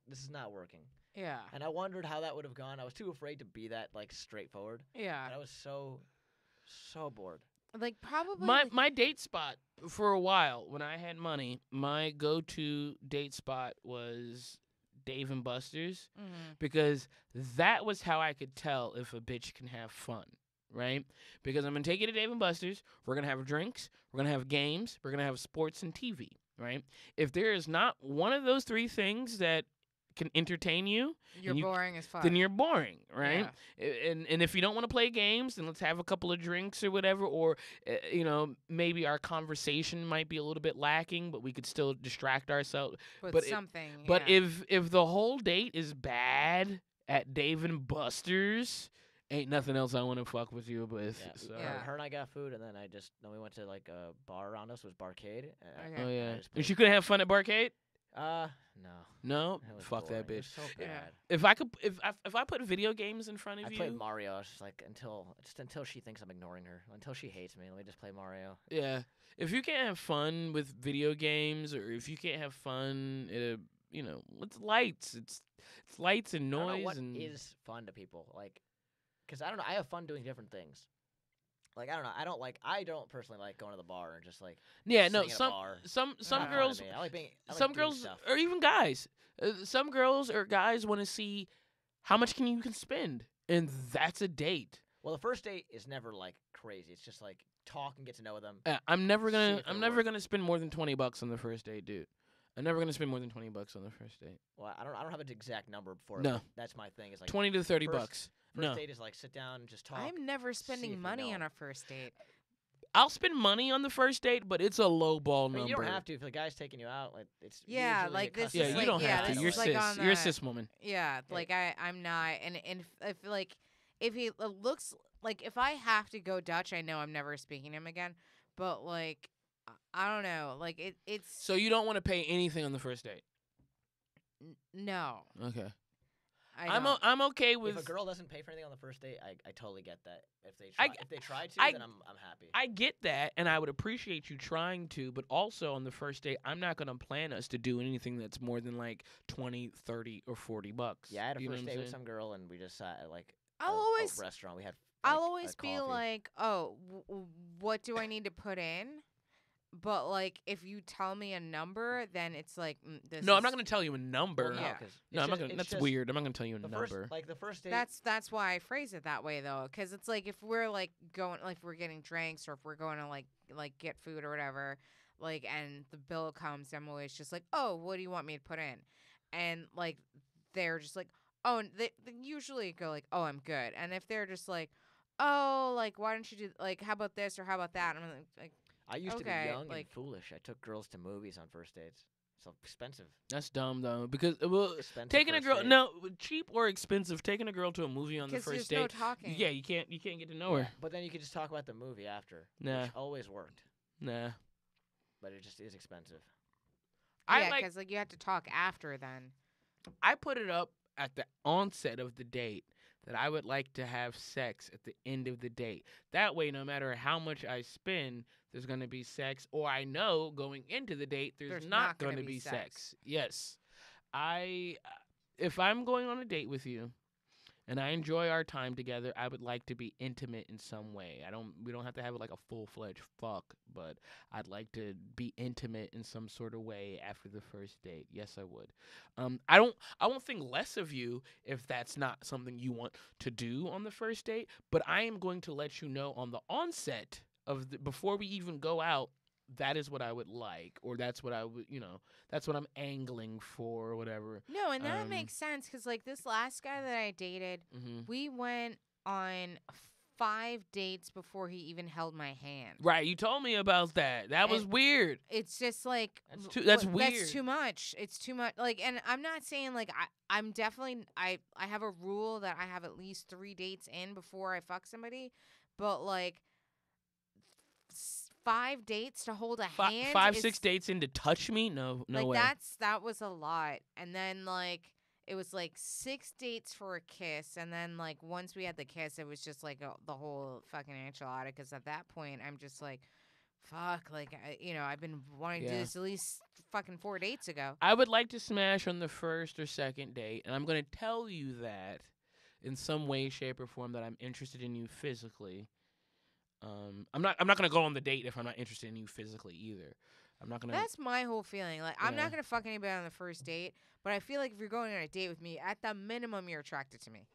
This is not working. Yeah. And I wondered how that would have gone. I was too afraid to be that, like, straightforward. Yeah. And I was so bored. Like probably. My like- my date spot for a while when I had money, my go-to date spot was Dave and Buster's Mhm. because that was how I could tell if a bitch can have fun, right? Because I'm gonna take you to Dave and Buster's. We're gonna have drinks. We're gonna have games. We're gonna have sports and TV, right? If there is not one of those three things that can entertain you, You're you- boring as fuck. then you're boring, right? Yeah. And if you don't want to play games, then let's have a couple of drinks or whatever. Or maybe our conversation might be a little bit lacking, but we could still distract ourselves. With but something. But yeah. if the whole date is bad at Dave and Buster's, ain't nothing else I want to fuck with you with. Yeah, So. Yeah. her and I got food, and then then we went to like a bar around us. It was Barcade. And Okay. Oh yeah. I just And played- she couldn't have fun at Barcade? no. No. It was Fuck that boring. It was bitch. so Yeah. bad. If I put video games in front of I you, played Mario. I was just like until she thinks I'm ignoring her, until she hates me. Let me just play Mario. yeah. If you can't have fun with video games, or if you can't have fun, it's lights. It's lights and I don't know noise what and is fun to people, like, because I don't know. I have fun doing different things. Like I don't know. I don't personally like going to the bar and just like yeah. No, sitting in a bar. some It's not fun to girls, me. I like being. I like some doing girls, stuff. or even guys, some girls or guys want to see how much you can spend, and that's a date. Well, the first date is never like crazy. It's just like talk and get to know them. I'm never See gonna if I'm it never works. gonna spend more than $20 on the first date, dude. I'm never gonna spend more than $20 on the first date. Well, I don't have an exact number for it. No. but that's my thing. Is like 20 to 30 first- bucks. first No, date is like sit down and just talk. I'm never see if spending you money know. on a first date. I'll spend money on the first date, but it's a low ball I mean, number. you don't have to if the guy's taking you out. Like it's Yeah, usually like, a this custom Yeah, is you like- don't yeah, have to. this You're is like cis. on You're a the- cis woman. Yeah, Yeah. like I'm not, and if like if he looks like if I have to go Dutch, I know I'm never speaking to him again. But like I don't know, like it's So you don't want to pay anything on the first date. no. Okay. I don't. I'm okay with. If a girl doesn't pay for anything on the first date, I totally get that. If they I try, g- if they try to, I- then I'm happy. I get that, and I would appreciate you trying to, but also on the first date, I'm not going to plan us to do anything that's more than like 20, 30, or $40. Yeah, I had a You know first what date I'm with saying? some girl, and we just sat at like I'll a always restaurant. We had. I'll like, a always be coffee. like, oh, what do I need to put in? But like, if you tell me a number, then it's like this. No, I'm is- not going to tell you a number. Well, no, Yeah. 'cause No, it's I'm not just- gonna. it's That's just weird. I'm not gonna tell you a The number. first, like the first date. That's why I phrase it that way though, because it's like if we're like going, like if we're getting drinks or if we're going to like get food or whatever, like and the bill comes, I'm always just like, oh, what do you want me to put in? And like they're just like, oh, and they usually go like, oh, I'm good. And if they're just like, oh, like why don't you do like how about this or how about that? And I'm like I used to be okay, young like- and foolish. I took girls to movies on first dates. So expensive. That's dumb though, because well, Expensive taking a first girl date. no cheap or expensive. Taking a girl to a movie on the because first there's no date. talking. Yeah, you can't get to know her. Yeah, but then you could just talk about the movie after. Nah. Which always worked, Nah. but it just is expensive. I Yeah, like. because like you have to talk after then. I put it up at the onset of the date that I would like to have sex at the end of the date. That way, no matter how much I spend, there's going to be sex, or I know going into the date there's not going to be sex. Yes. If I'm going on a date with you and I enjoy our time together, I would like to be intimate in some way. We don't have to have like a full-fledged fuck, but I'd like to be intimate in some sort of way after the first date. Yes, I would. I won't think less of you if that's not something you want to do on the first date, but I am going to let you know on the onset before we even go out, that is what I would like, or that's what I would, that's what I'm angling for, or whatever. No, and that Um, makes sense because like this last guy that I dated, Hmm. we went on 5 dates before he even held my hand. Right, you told me about that. That was And- weird. It's just like That's weird. That's too much. It's too much. Like, and I'm not saying like I'm definitely I have a rule that I have at least 3 dates in before I fuck somebody, but like 5 dates to hold a hand. 5, is- 6 dates in to touch me? No like way. that was a lot. And then like it was like 6 dates for a kiss, and then like once we had the kiss, it was just like the whole fucking enchilada. Because at that point, I'm just like, fuck, like I've been wanting to do Yeah. this at least fucking 4 dates ago. I would like to smash on the first or second date, and I'm going to tell you that in some way, shape, or form that I'm interested in you physically. I'm not going to go on the date if I'm not interested in you physically either. I'm not going to. That's my whole feeling. Like I'm Yeah. not gonna fuck anybody on the first date, but I feel like if you're going on a date with me, at the minimum, you're attracted to me.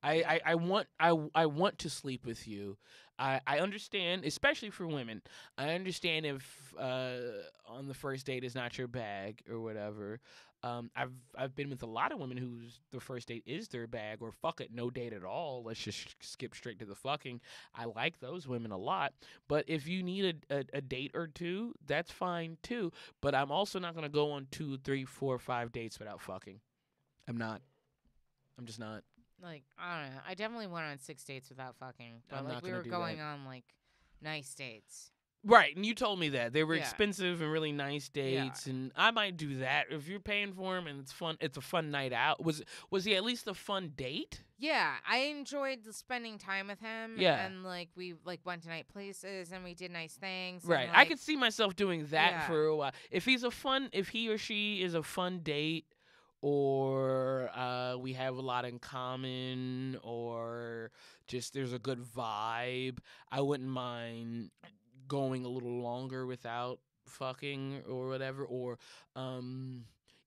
I want to sleep with you. I understand, especially for women. I understand if on the first date is not your bag or whatever. I've been with a lot of women whose the first date is their bag, or fuck it, no date at all. Let's just skip straight to the fucking. I like those women a lot. But if you need a date or two, that's fine too. But I'm also not gonna go on 2, 3, 4, 5 dates without fucking. I'm not. I'm just not. Like, I don't know. I definitely went on 6 dates without fucking. But I'm like not we gonna were do going that. on like nice dates. Right, and you told me that they were Yeah. expensive and really nice dates, and I might do that if you're paying for them and it's fun. It's a fun night out. Was he at least a fun date? Yeah, I enjoyed spending time with him. Yeah. And like we like went to nice places and we did nice things. Right, And, I like, could see myself doing that Yeah. for a while. If he or she is a fun date, or we have a lot in common, or just there's a good vibe, I wouldn't mind going a little longer without fucking or whatever, or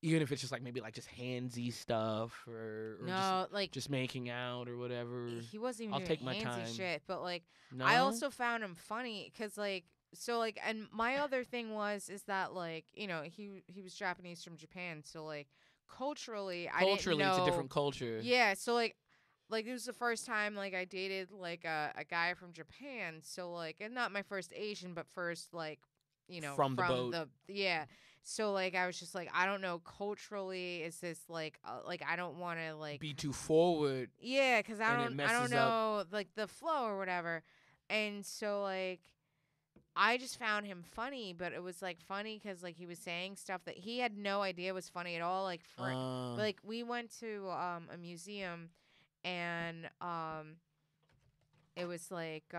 even if it's just like maybe like just handsy stuff, or no, like just making out or whatever. he wasn't even I'll doing take my handsy time. shit. But like No, I also found him funny because like so like and my other thing is that like he was Japanese from Japan, so like culturally I didn't know. it's a different culture. Yeah, so like it was the first time like I dated like a guy from Japan, so like and not my first Asian, but first like From the boat. yeah. So like I was just like I don't know culturally is this like I don't want to like Be too forward. yeah, cuz I and it don't messes know like the flow or whatever. And so like I just found him funny, but it was like funny cuz like he was saying stuff that he had no idea was funny at all. Like like we went to a museum and it was like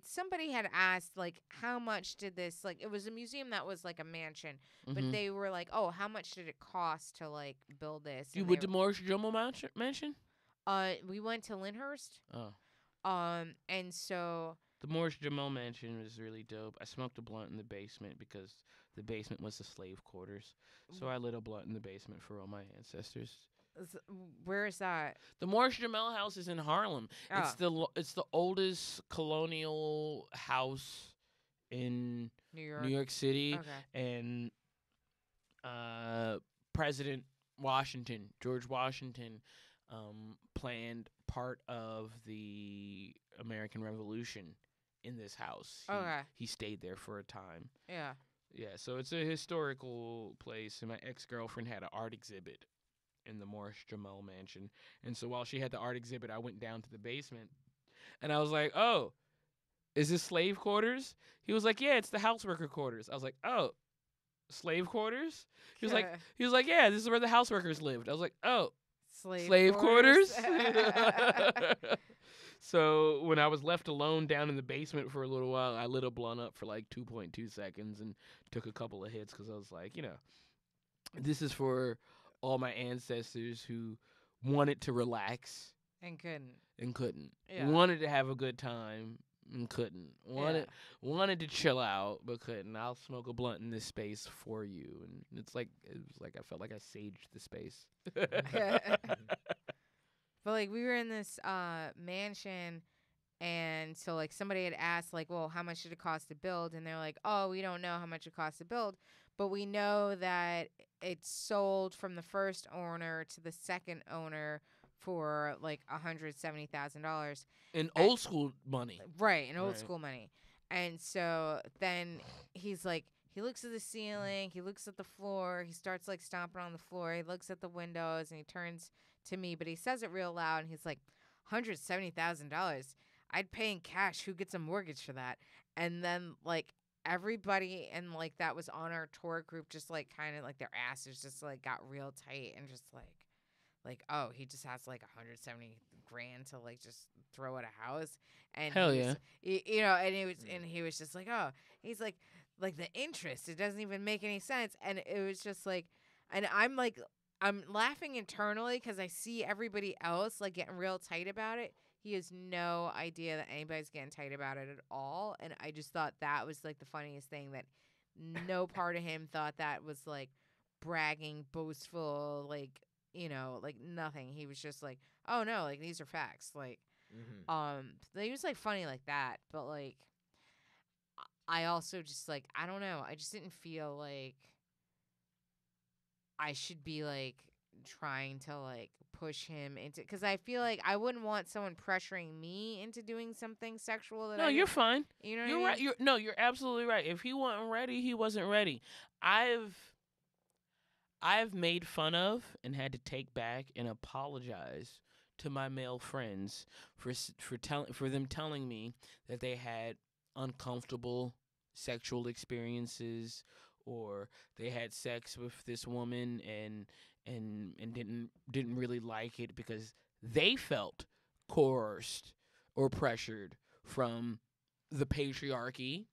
somebody had asked like how much did this like it was a museum that was like a mansion, but Mhm. they were like, oh, how much did it cost to like build this? You And went they to Morris Jumbo Mansion? we went to Lyndhurst. Oh. And so The Morris Jamel Mansion was really dope. I smoked a blunt in the basement because the basement was the slave quarters. So I lit a blunt in the basement for all my ancestors. where is that? The Morris Jamel house is in Harlem. Oh, It's the oldest colonial house in New York. New York City, Okay. and President Washington, George Washington, planned part of the American Revolution in this house. Okay. He stayed there for a time. Yeah. Yeah, so it's a historical place, and my ex-girlfriend had an art exhibit in the Morris Jamel Mansion. And so while she had the art exhibit, I went down to the basement, and I was like, oh, is this slave quarters? He was like, yeah, it's the houseworker quarters. I was like, oh, slave quarters? He was like, yeah, this is where the houseworkers lived. I was like, oh, slave quarters? So when I was left alone down in the basement for a little while, I lit a blunt up for like 2.2 seconds and took a couple of hits because I was like, this is for all my ancestors who wanted to relax and couldn't. and couldn't. Yeah. Wanted to have a good time and couldn't. Wanted to chill out but couldn't. I'll smoke a blunt in this space for you. And it was like I felt like I saged the space. But like we were in this mansion, and so like somebody had asked like, well, how much did it cost to build? And they're like, oh, we don't know how much it cost to build, but we know that it's sold from the first owner to the second owner for like $170,000 In old school money. right, in old Right. school money. And so then he's like, he looks at the ceiling, he looks at the floor, he starts like stomping on the floor, he looks at the windows, and he turns to me, but he says it real loud, and he's like, $170,000. I'd pay in cash. Who gets a mortgage for that? And then like everybody and like that was on our tour group just like kind of like their asses just like got real tight and just like oh, he just has like 170 grand to like just throw at a house. And Hell he was, yeah. and he was just like, oh, he's like the interest, it doesn't even make any sense. And it was just like, and I'm laughing internally because I see everybody else like getting real tight about it. He has no idea that anybody's getting tight about it at all. And I just thought that was like the funniest thing, that no part of him thought that was like bragging, boastful, like, like nothing. He was just like, oh no, like these are facts. Like, he was like funny like that. But like, I also just like, I don't know. I just didn't feel like I should be like trying to like push him into, because I feel like I wouldn't want someone pressuring me into doing something sexual. That No, you're fine. You know what You're I mean? right. You're absolutely right. If he wasn't ready, he wasn't ready. I I've made fun of and had to take back and apologize to my male friends for them telling me that they had uncomfortable sexual experiences, or they had sex with this woman and didn't really like it because they felt coerced or pressured from the patriarchy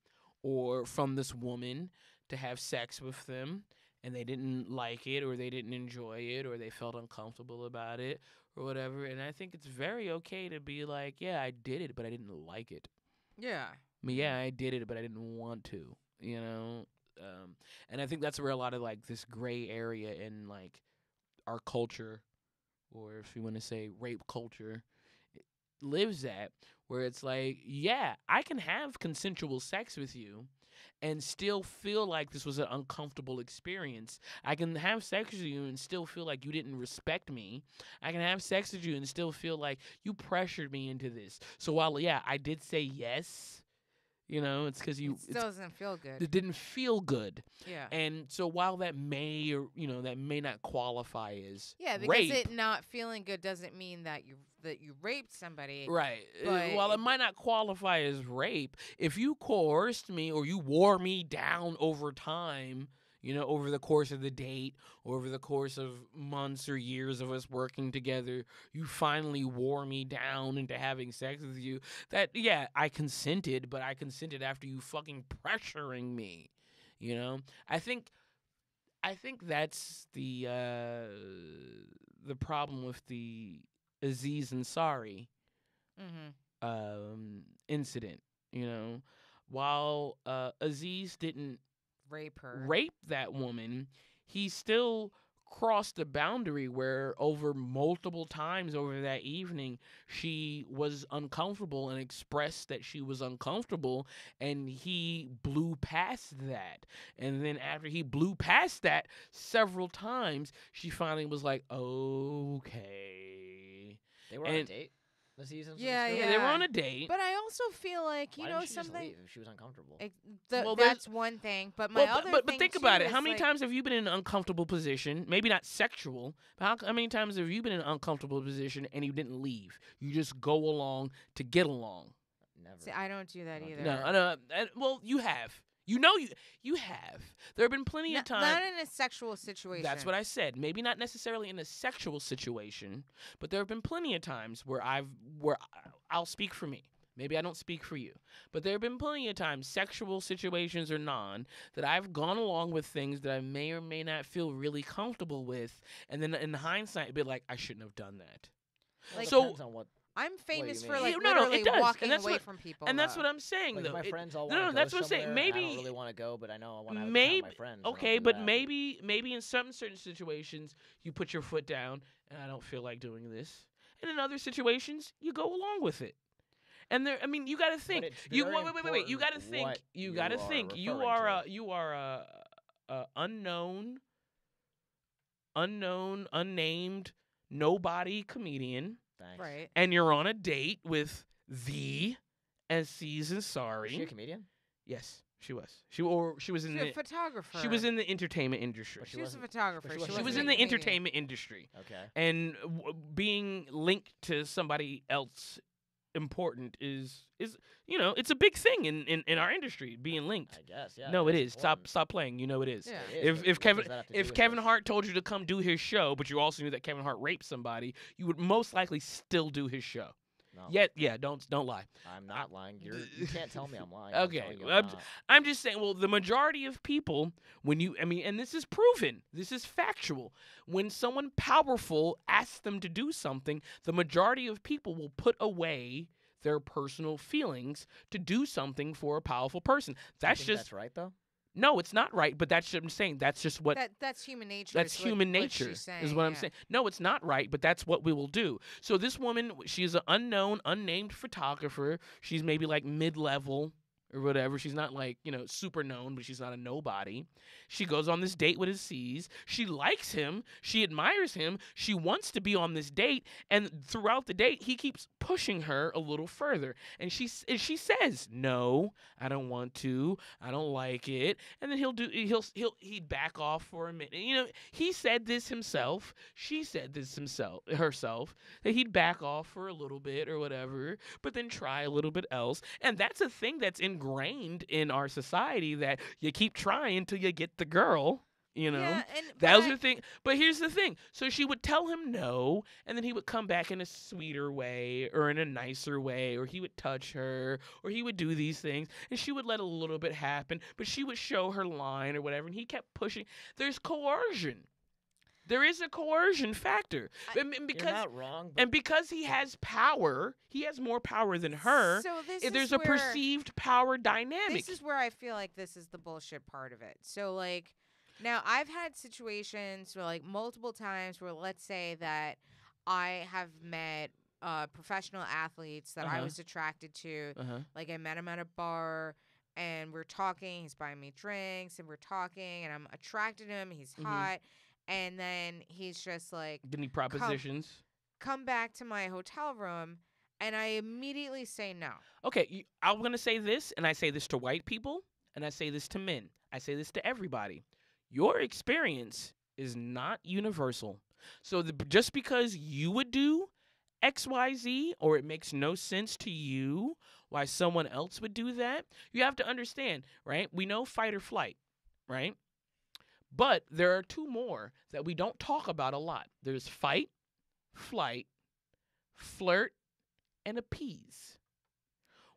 or from this woman to have sex with them, and they didn't like it or they didn't enjoy it or they felt uncomfortable about it or whatever. And I think it's very okay to be like, yeah, I did it, but I didn't like it. Yeah. I mean, yeah, I did it, but I didn't want to, you know? And I think that's where a lot of, like, this gray area in, like, our culture, or if you want to say rape culture, lives at, where it's like, yeah, I can have consensual sex with you and still feel like this was an uncomfortable experience. I can have sex with you and still feel like you didn't respect me. I can have sex with you and still feel like you pressured me into this. So while, yeah, I did say yes, you know, it's because It still doesn't feel good. it didn't feel good. Yeah. And so while that may, or, you know, that may not qualify as Yeah, because rape, it not feeling good doesn't mean that you raped somebody. right. But While it might not qualify as rape, if you coerced me or you wore me down over time, you know, over the course of the date, or over the course of months or years of us working together, you finally wore me down into having sex with you, that, yeah, I consented, but I consented after you fucking pressuring me, you know? I think that's the problem with the Aziz Ansari Mm-hmm. incident, you know? While Aziz didn't Rape her. rape that woman, he still crossed the boundary where over multiple times over that evening she was uncomfortable and expressed that she was uncomfortable, and he blew past that. And then after he blew past that several times, she finally was like, okay. They were on a date. The seasons. Yeah, Yeah, they were on a date. But I also feel like, you Why know, didn't she just something. leave if she was uncomfortable? Well, there's- That's one thing. But my other but thing think too about it. is, How many like, times have you been in an uncomfortable position? Maybe not sexual, but how many times have you been in an uncomfortable position and you didn't leave? You just go along to get along. Never. See, I don't do that I don't do either. No. Well, you have. You know you have. There have been plenty of times. Not in a sexual situation. That's what I said. Maybe not necessarily in a sexual situation, but there have been plenty of times where I'll speak for me. Maybe I don't speak for you. But there have been plenty of times, sexual situations or non, that I've gone along with things that I may or may not feel really comfortable with, and then in hindsight be like, I shouldn't have done that. Like- So Depends on what. I'm famous you for mean? like No, no, it literally does, and walking that's away what- from people. and that's though. what I'm saying, Like though. if my It- friends all no, want no, to that's go what I'm saying. somewhere, and I Maybe- don't really want to go, but I know I want to Maybe my friends. and I'll okay, do but that. maybe in some certain situations you put your foot down, and I don't feel like doing this. And in other situations, you go along with it. And there, I mean, you got to think. it's You very wait. You got to important think. what You you got to are think. You referring are to. you are a unknown, unnamed, nobody comedian, Thanks. Right. and you're on a date with the Aziz Ansari. Is she a comedian? Yes, she was. She was in She's a the. photographer. She was in the entertainment industry. But She was a wasn't- photographer. but she She, wasn't She was wasn't in a the comedian. entertainment industry, Okay. and being linked to somebody else important is you know, it's a big thing in our industry, being linked. I guess. Yeah. No, it it's is. important. Stop playing. You know it is. Yeah. It is, If but if what Kevin does that have to do if with Kevin this? Hart told you to come do his show, but you also knew that Kevin Hart raped somebody, you would most likely still do his show. No, Yeah, don't lie. I'm not lying. You can't tell me I'm lying. I'm Okay, telling you well, I'm not. I'm just saying, well, the majority of people, and this is proven, this is factual, when someone powerful asks them to do something, the majority of people will put away their personal feelings to do something for a powerful person. Do you That's think just, that's right though. no, it's not right, but that's what I'm saying. That's just what, That's human nature. that's is what- human what nature, she's saying, is what I'm yeah. saying. No, it's not right, but that's what we will do. So this woman, she's an unknown, unnamed photographer. She's maybe like mid-level or whatever. She's not like, super known, but she's not a nobody. She goes on this date with Aziz. She likes him. She admires him. She wants to be on this date. And throughout the date, he keeps pushing her a little further. And she says, no, I don't want to. I don't like it. And then he'd back off for a minute. He said this himself. She said this herself, that he'd back off for a little bit or whatever, but then try a little bit else. And that's a thing that's ingrained in our society, that you keep trying till you get the girl. Yeah, that was her thing. But here's the thing. So she would tell him no, and then he would come back in a sweeter way or in a nicer way, or he would touch her, or he would do these things, and she would let a little bit happen, but she would show her line or whatever, and he kept pushing. There's coercion. There is a coercion factor. And because, you're not wrong. But and because he has power, he has more power than her. So There's a perceived power dynamic. This is where I feel like this is the bullshit part of it. So, like, now I've had situations where, like, multiple times where, let's say that I have met professional athletes that I was attracted to. Like, I met him at a bar, and we're talking. He's buying me drinks, and we're talking, and I'm attracted to him. He's hot. And then he's just like, Any propositions? Come back to my hotel room, and I immediately say no. Okay, I'm going to say this, and I say this to white people, and I say this to men. I say this to everybody. Your experience is not universal. So just because you would do X, Y, Z, or it makes no sense to you why someone else would do that, you have to understand, right? We know fight or flight, right? But there are two more that we don't talk about a lot. There's fight, flight, flirt, and appease.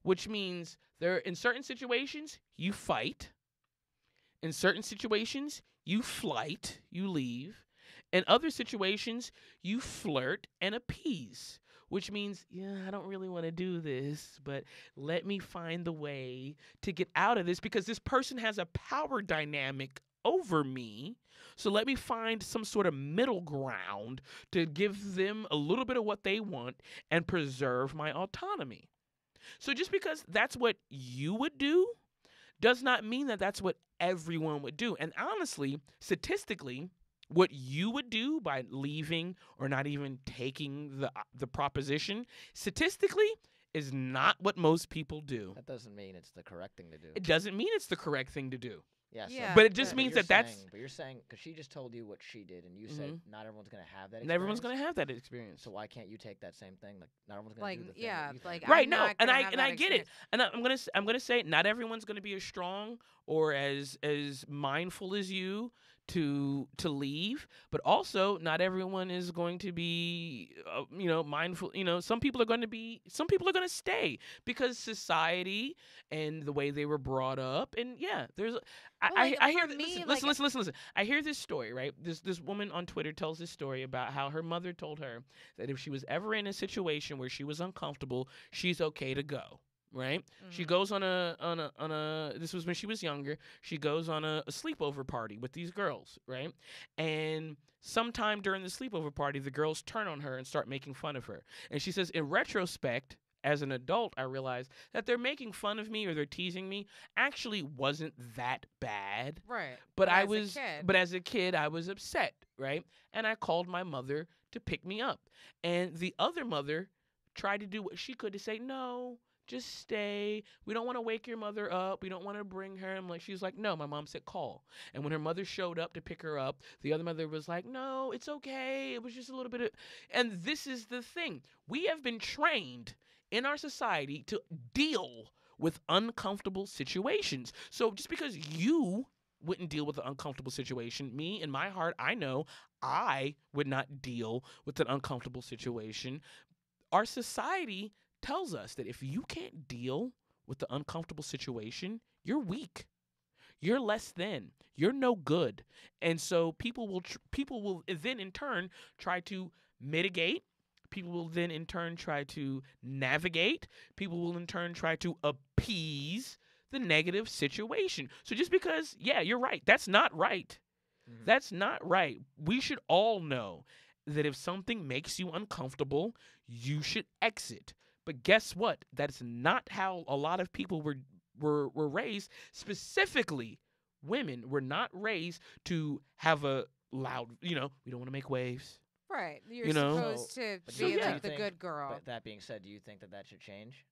Which means in certain situations, you fight. In certain situations, you flight, you leave. In other situations, you flirt and appease. Which means, I don't really want to do this, but let me find the way to get out of this because this person has a power dynamic over me. So let me find some sort of middle ground to give them a little bit of what they want and preserve my autonomy. So just because that's what you would do does not mean that that's what everyone would do. And honestly, statistically, what you would do by leaving or not even taking the proposition, statistically, is not what most people do. that doesn't mean it's the correct thing to do. It doesn't mean it's the correct thing to do. Yeah, Yeah, But it just but means you're that's... saying- But you're saying, because she just told you what she did, and you said not everyone's going to have that experience. And everyone's going to have that experience. So why can't you take that same thing? Like, not everyone's going Like, to do the thing yeah, that you think. like, Right, I'm no, not and gonna I have and that I get it. experience. And I'm gonna say not everyone's gonna be as strong or as mindful as you to leave, but also not everyone is going to be mindful. Some people are going to stay because society and the way they were brought up. And there's I hear for me, listen. I hear this story, right? This woman on Twitter tells this story about how her mother told her that if she was ever in a situation where she was uncomfortable, she's okay to go. Right? She goes on a this was when she was younger. She goes on a sleepover party with these girls, right? And sometime during the sleepover party, the girls turn on her and start making fun of her. And she says, in retrospect, as an adult, I realized that they're making fun of me or they're teasing me actually wasn't that bad. Right. But as a kid, I was upset, right? And I called my mother to pick me up. And the other mother tried to do what she could to say, no, just stay. We don't want to wake your mother up. We don't want to bring her. She was like, no, my mom said call. And when her mother showed up to pick her up, the other mother was like, no, it's okay. It was just a little bit of... And this is the thing. We have been trained in our society to deal with uncomfortable situations. So just because you wouldn't deal with an uncomfortable situation, me, in my heart, I know I would not deal with an uncomfortable situation. Our society tells us that if you can't deal with the uncomfortable situation, you're weak. You're less than. You're no good. And so people will then in turn try to mitigate. People will then in turn try to navigate. People will in turn try to appease the negative situation. So just because, you're right. That's not right. Mm-hmm. That's not right. We should all know that if something makes you uncomfortable, you should exit. But guess what? That's not how a lot of people were were raised, specifically women were not raised to have a loud, we don't want to make waves. Right. You're You know? supposed to But So, be yeah. like the good girl. But that being said, do you think that should change?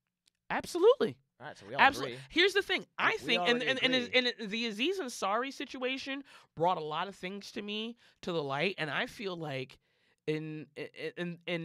Absolutely. All right, so we all Absolutely. agree. Here's the thing. I We think, already and the Aziz Ansari situation brought a lot of things to me to the light, and I feel like in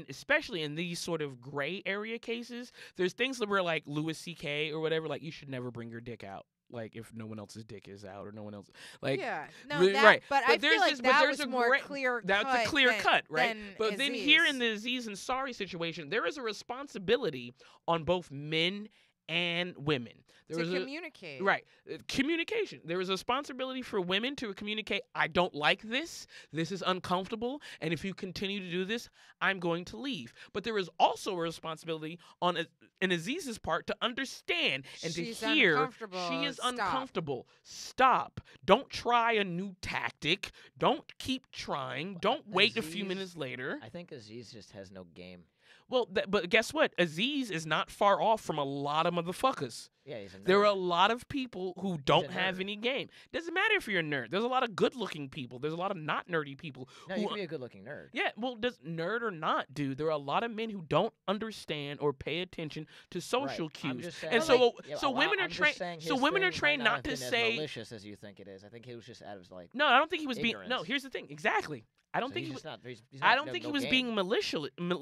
especially in these sort of gray area cases, there's things that were like Louis C.K. or whatever, like you should never bring your dick out. Like if no one else's dick is out or no one else, like yeah, no, Right, that, right. but I feel like but that there's was a more great- clear cut. That's a clear than, cut, right? than But then here Aziz. in the Aziz Ansari situation, there is a responsibility on both men and women. There to is a, communicate. Right. Communication. There is a responsibility for women to communicate, I don't like this. This is uncomfortable. And if you continue to do this, I'm going to leave. But there is also a responsibility on Aziz's part to understand and She's to hear uncomfortable. she is Stop. uncomfortable. Stop. Don't try a new tactic. Don't keep trying. Don't wait a few Aziz- minutes later. I think Aziz just has no game. Well, but guess what? Aziz is not far off from a lot of motherfuckers. Yeah, he's a nerd. There are a lot of people who don't have nerd. any game. Doesn't matter if you're a nerd. There's a lot of good-looking people. There's a lot of not nerdy people. No, who you can be a good-looking nerd. yeah, well, does nerd or not, dude? There are a lot of men who don't understand or pay attention to social Right. I'm cues, just saying, and But, so like- Yeah, so well, women are I'm just trained. saying So his women are thing trained might not have to been as say. malicious as you think it is. I think he was just out of like. No, I don't think he was being. No, ignorance. here's the thing. Exactly. I don't So think he's he was. just not. He's I not- don't no- think no he was game. being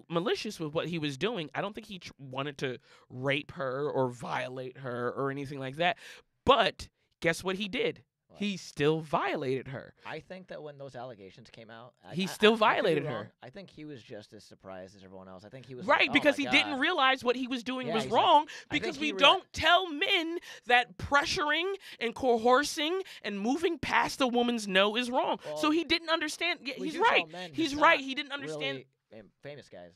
malicious with what he was doing. I don't think he wanted to rape her or violate her or anything like that. But guess what he did? What? He still violated her. I think that when those allegations came out, He still I could be violated wrong. her. I think he was just as surprised as everyone else. I think he was Right, like, oh because my he didn't God. realize what he was doing Yeah, was he's like- wrong I because think we he reali- don't tell men that pressuring and coercing and moving past a woman's no is wrong. So Well, he didn't understand. Yeah, we he's do tell right. men, He's just right. not He didn't understand. Really famous guys.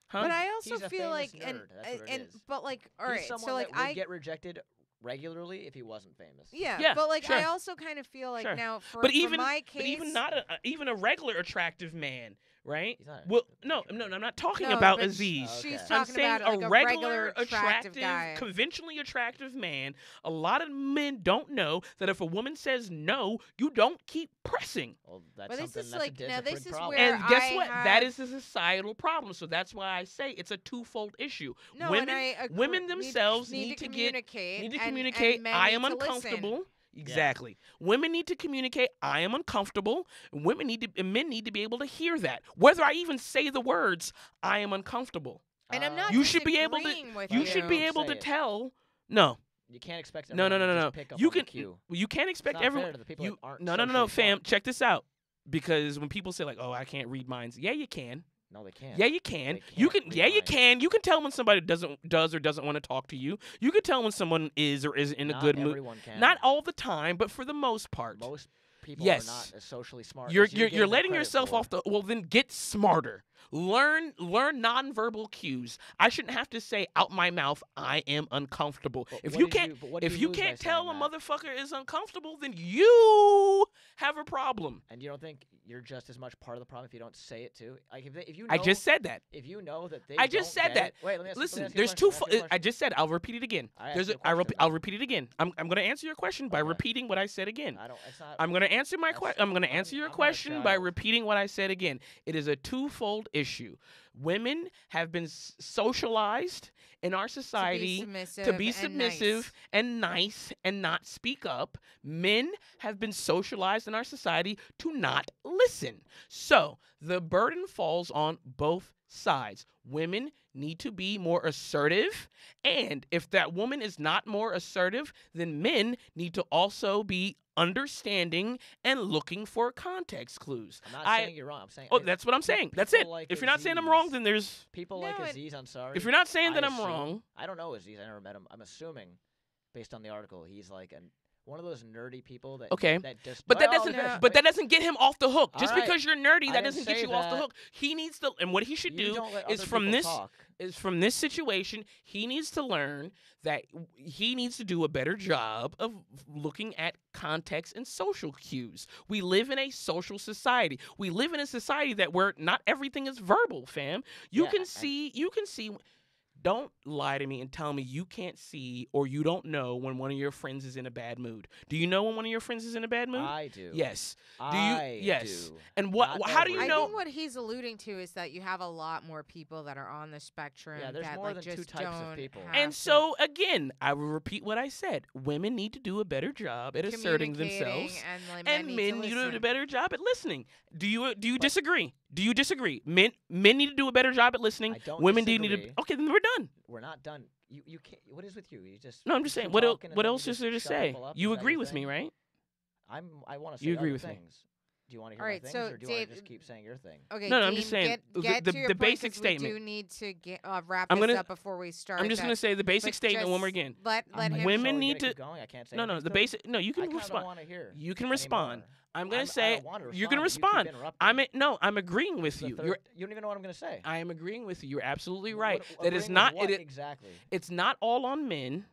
Huh? But I also He's a feel famous like, and nerd, that's what it is. but like, all right, He's someone so like that would I get rejected regularly if he wasn't famous. yeah, but like I sure. also kind of feel like Sure. now for but for even my case, but even not even a regular attractive man, right? He's not. Well, no, I'm not talking No, about but Aziz. Okay. she's I'm talking I'm saying about like a regular attractive guy. conventionally attractive man. A lot of men don't know that if a woman says no, you don't keep pressing. Well, that's But this something. is that's like- a now this different is problem. where And guess I what? That have- is a societal problem. So that's why I say it's a twofold issue. No, women, and I agree, women themselves need to communicate. need to and- communicate. and men I need am to listen. uncomfortable. Exactly. Women need to communicate. I am uncomfortable. And men need to be able to hear that. Whether I even say the words, I am uncomfortable. And I'm not You should be able to. disagreeing with You should be Don't able say to it. tell. No. You can't expect No, everyone no, to no, just no. pick up You on the can. cue. You can't It's expect not everyone. fair to the people You, that aren't no, socially fam. smart. Check this out. Because when people say like, "Oh, I can't read minds," yeah, you can. No, they can't. Yeah, you can. They You can't can. read Yeah, you minds. can. You can tell when somebody does or doesn't want to talk to you. You can tell when someone is or isn't in Not a good mood. everyone can. Not all the time, but for the most part. Most people Yes. are not as socially smart. You're as you're giving them letting credit yourself for. off the. Well, then get smarter. Learn nonverbal cues. I shouldn't have to say out my mouth, I am uncomfortable. But If what you did can't, but what did if you you lose by can't tell a saying that? motherfucker is uncomfortable, then you have a problem. And you don't think you're just as much part of the problem if you don't say it too? Like if you know, I just said that. if you know that they I just don't said get that. it- Wait, let me ask you- Listen, let me ask you a there's question, two. let me ask you a I question. just said. I'll repeat it again. I There's asked you a, a I question. I'll repeat it again. I'm going to answer your question by Okay. repeating what I said again. I don't. It's not. I'm going to answer my That's- question. I'm going to I'm- answer your I'm not a question by child. repeating what I said again. It is a twofold issue. Women have been socialized in our society to be submissive and nice and not speak up. Men have been socialized in our society to not listen. So the burden falls on both sides. Women need to be more assertive. And if that woman is not more assertive, then men need to also be understanding and looking for context clues. I'm not I- saying you're wrong. I'm saying. Oh, that's what I'm saying. That's it. people like If you're not saying I'm wrong, Aziz- then there's. people No, like it- Aziz Ansari. If you're not saying that I I'm assume- wrong, I don't know Aziz. I never met him. I'm assuming, based on the article, he's like one of those nerdy people that. Okay. That just. but that well, doesn't. no, But that doesn't get him off the hook. Just All right. because you're nerdy, I that didn't doesn't get say you off the that. hook. He needs to, and what he should you do don't let is other from people this talk. is from this situation, he needs to learn that he needs to do a better job of looking at context and social cues. We live in a social society. We live in a society that where not everything is verbal, fam. You Yeah, can and- see Don't lie to me and tell me you can't see or you don't know when one of your friends is in a bad mood. Do you know when one of your friends is in a bad mood? I do. Yes. Do you? I Yes. do. And Not how do you I know? think what he's alluding to is that you have a lot more people that are on the spectrum. Yeah, there's that, more like, than just two types of don't people. have And to so again, I will repeat what I said. Women need to do a better job at asserting communicating themselves, and, like, and men men need to need to do a listen. better job at listening. Do you disagree? Do you disagree? Men need to do a better job at listening. I don't Women do need to. disagree. Okay, then we're done. We're not done. You can't. What is with you? You just. No, I'm you just keep saying. What talking and then you else is just there to shut say? people up? You Is that agree your with me, thing? right? I want to say You agree other with me. things. Do you want to hear Alright, my so things, or do you want Dave- to just keep saying your thing? Okay, No, I'm Dean, just saying, Get the to your the point, basic 'cause we statement. do need to wrap I'm this gonna- up before we start. I'm just going to say the basic but statement one more just again. Let I'm him. Women so need you're gonna to- keep going? I can't say No, anything the still? basic. No, you I can kinda don't respond. want to hear. You can respond. anymore. I'm going I to say don't want to you're going to respond, respond. but you keep interrupting. I'm agreeing This with is the you. third- you don't even know what I'm going to say. I am agreeing with you. You're absolutely What- right. what- That is agreeing with not what it. exactly. It's not all on men.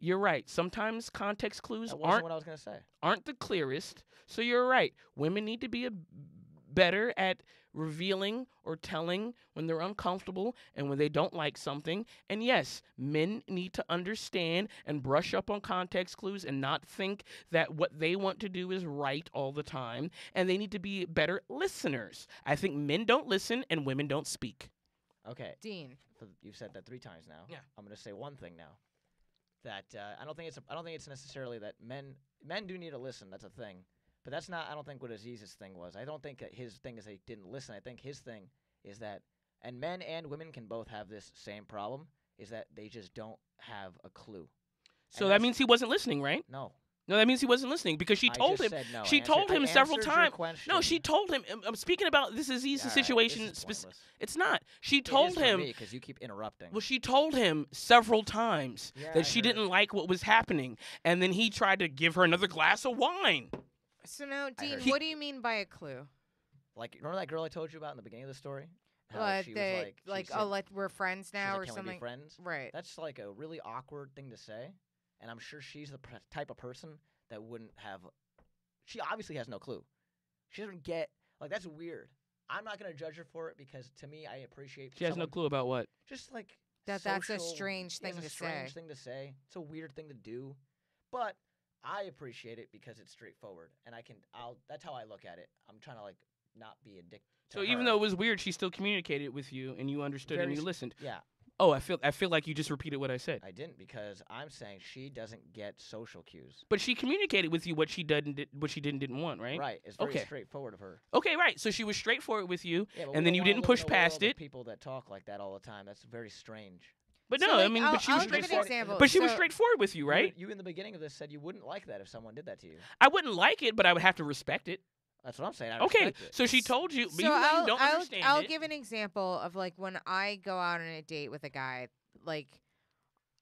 You're right. Sometimes context clues That wasn't aren't what I was going to say. aren't the clearest. So you're right. Women need to be better at revealing or telling when they're uncomfortable and when they don't like something. And yes, men need to understand and brush up on context clues and not think that what they want to do is right all the time. And they need to be better listeners. I think men don't listen and women don't speak. Okay. Dean. You've said that 3 times now. Yeah. I'm going to say one thing now. That I don't think it's necessarily that men do need to listen. That's a thing. But that's not. I don't think what Aziz's thing was. I don't think that his thing is they didn't listen. I think his thing is that, and men and women can both have this same problem, is that they just don't have a clue. So And that that's- means he wasn't listening, right? No. No, that means he wasn't listening because she I told just him. said no. She I told him several answered your times. No, question. she told him. I'm speaking about this is Aziz's All right, situation. this is pointless. It's not. She It told is for him. me 'cause you keep interrupting. Well, she told him several times Yeah, I that she heard. didn't like what was happening, and then he tried to give her another glass of wine. So now, Dean, heard. what do you mean by a clue? Like, remember that girl I told you about in the beginning of the story? How What, she was that, like, she oh, said- like we're friends she's now like, or "Can we something? be friends?" Right. That's like a really awkward thing to say, and I'm sure she's the type of person that wouldn't have. She obviously has no clue. She doesn't get like that's weird. I'm not gonna judge her for it because to me, I appreciate. She has no someone- clue about what. Just like That's a social- strange yeah, it's thing a to strange say. thing to say. It's a weird thing to do, but I appreciate it because it's straightforward, and That's how I look at it. I'm trying to like not be a dick. So even though it was weird, she still communicated with you, and you understood and Very you s- listened. yeah, Oh, I feel like you just repeated what I said. I didn't because I'm saying she doesn't get social cues. But she communicated with you what she didn't want, right? Right. It's very Okay. straightforward of her. Okay, right. So she was straightforward with you, Yeah, but we and then don't you wanna didn't live push in a past world of it. People that talk like that all the time. That's very strange. But So, no, I like, mean, I'll- but she was I'll give an straightforward. example. But she was So- straightforward with you, right? You in the beginning of this said you wouldn't like that if someone did that to you. I wouldn't like it, but I would have to respect it. That's what I'm saying. I Okay, respect it. so she told you, but So even though I'll, you don't I'll, understand I'll it. give an example of like when I go out on a date with a guy, like,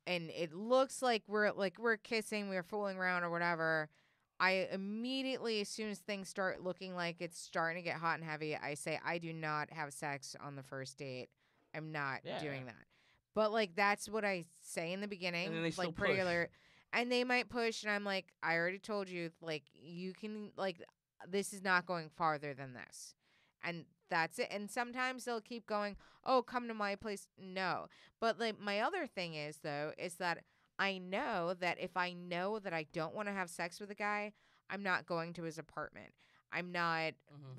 and it looks like we're kissing, we're fooling around or whatever. I immediately, as soon as things start looking like it's starting to get hot and heavy, I say I do not have sex on the first date. I'm not Yeah. doing that. But like that's what I say in the beginning, then they still like pretty push. alert. And they might push, and I'm like, I already told you, like you can like this is not going farther than this. And that's it. And sometimes they'll keep going, oh, come to my place. No. But like my other thing is though, is that I know that if I know that I don't want to have sex with a guy, I'm not going to his apartment. I'm not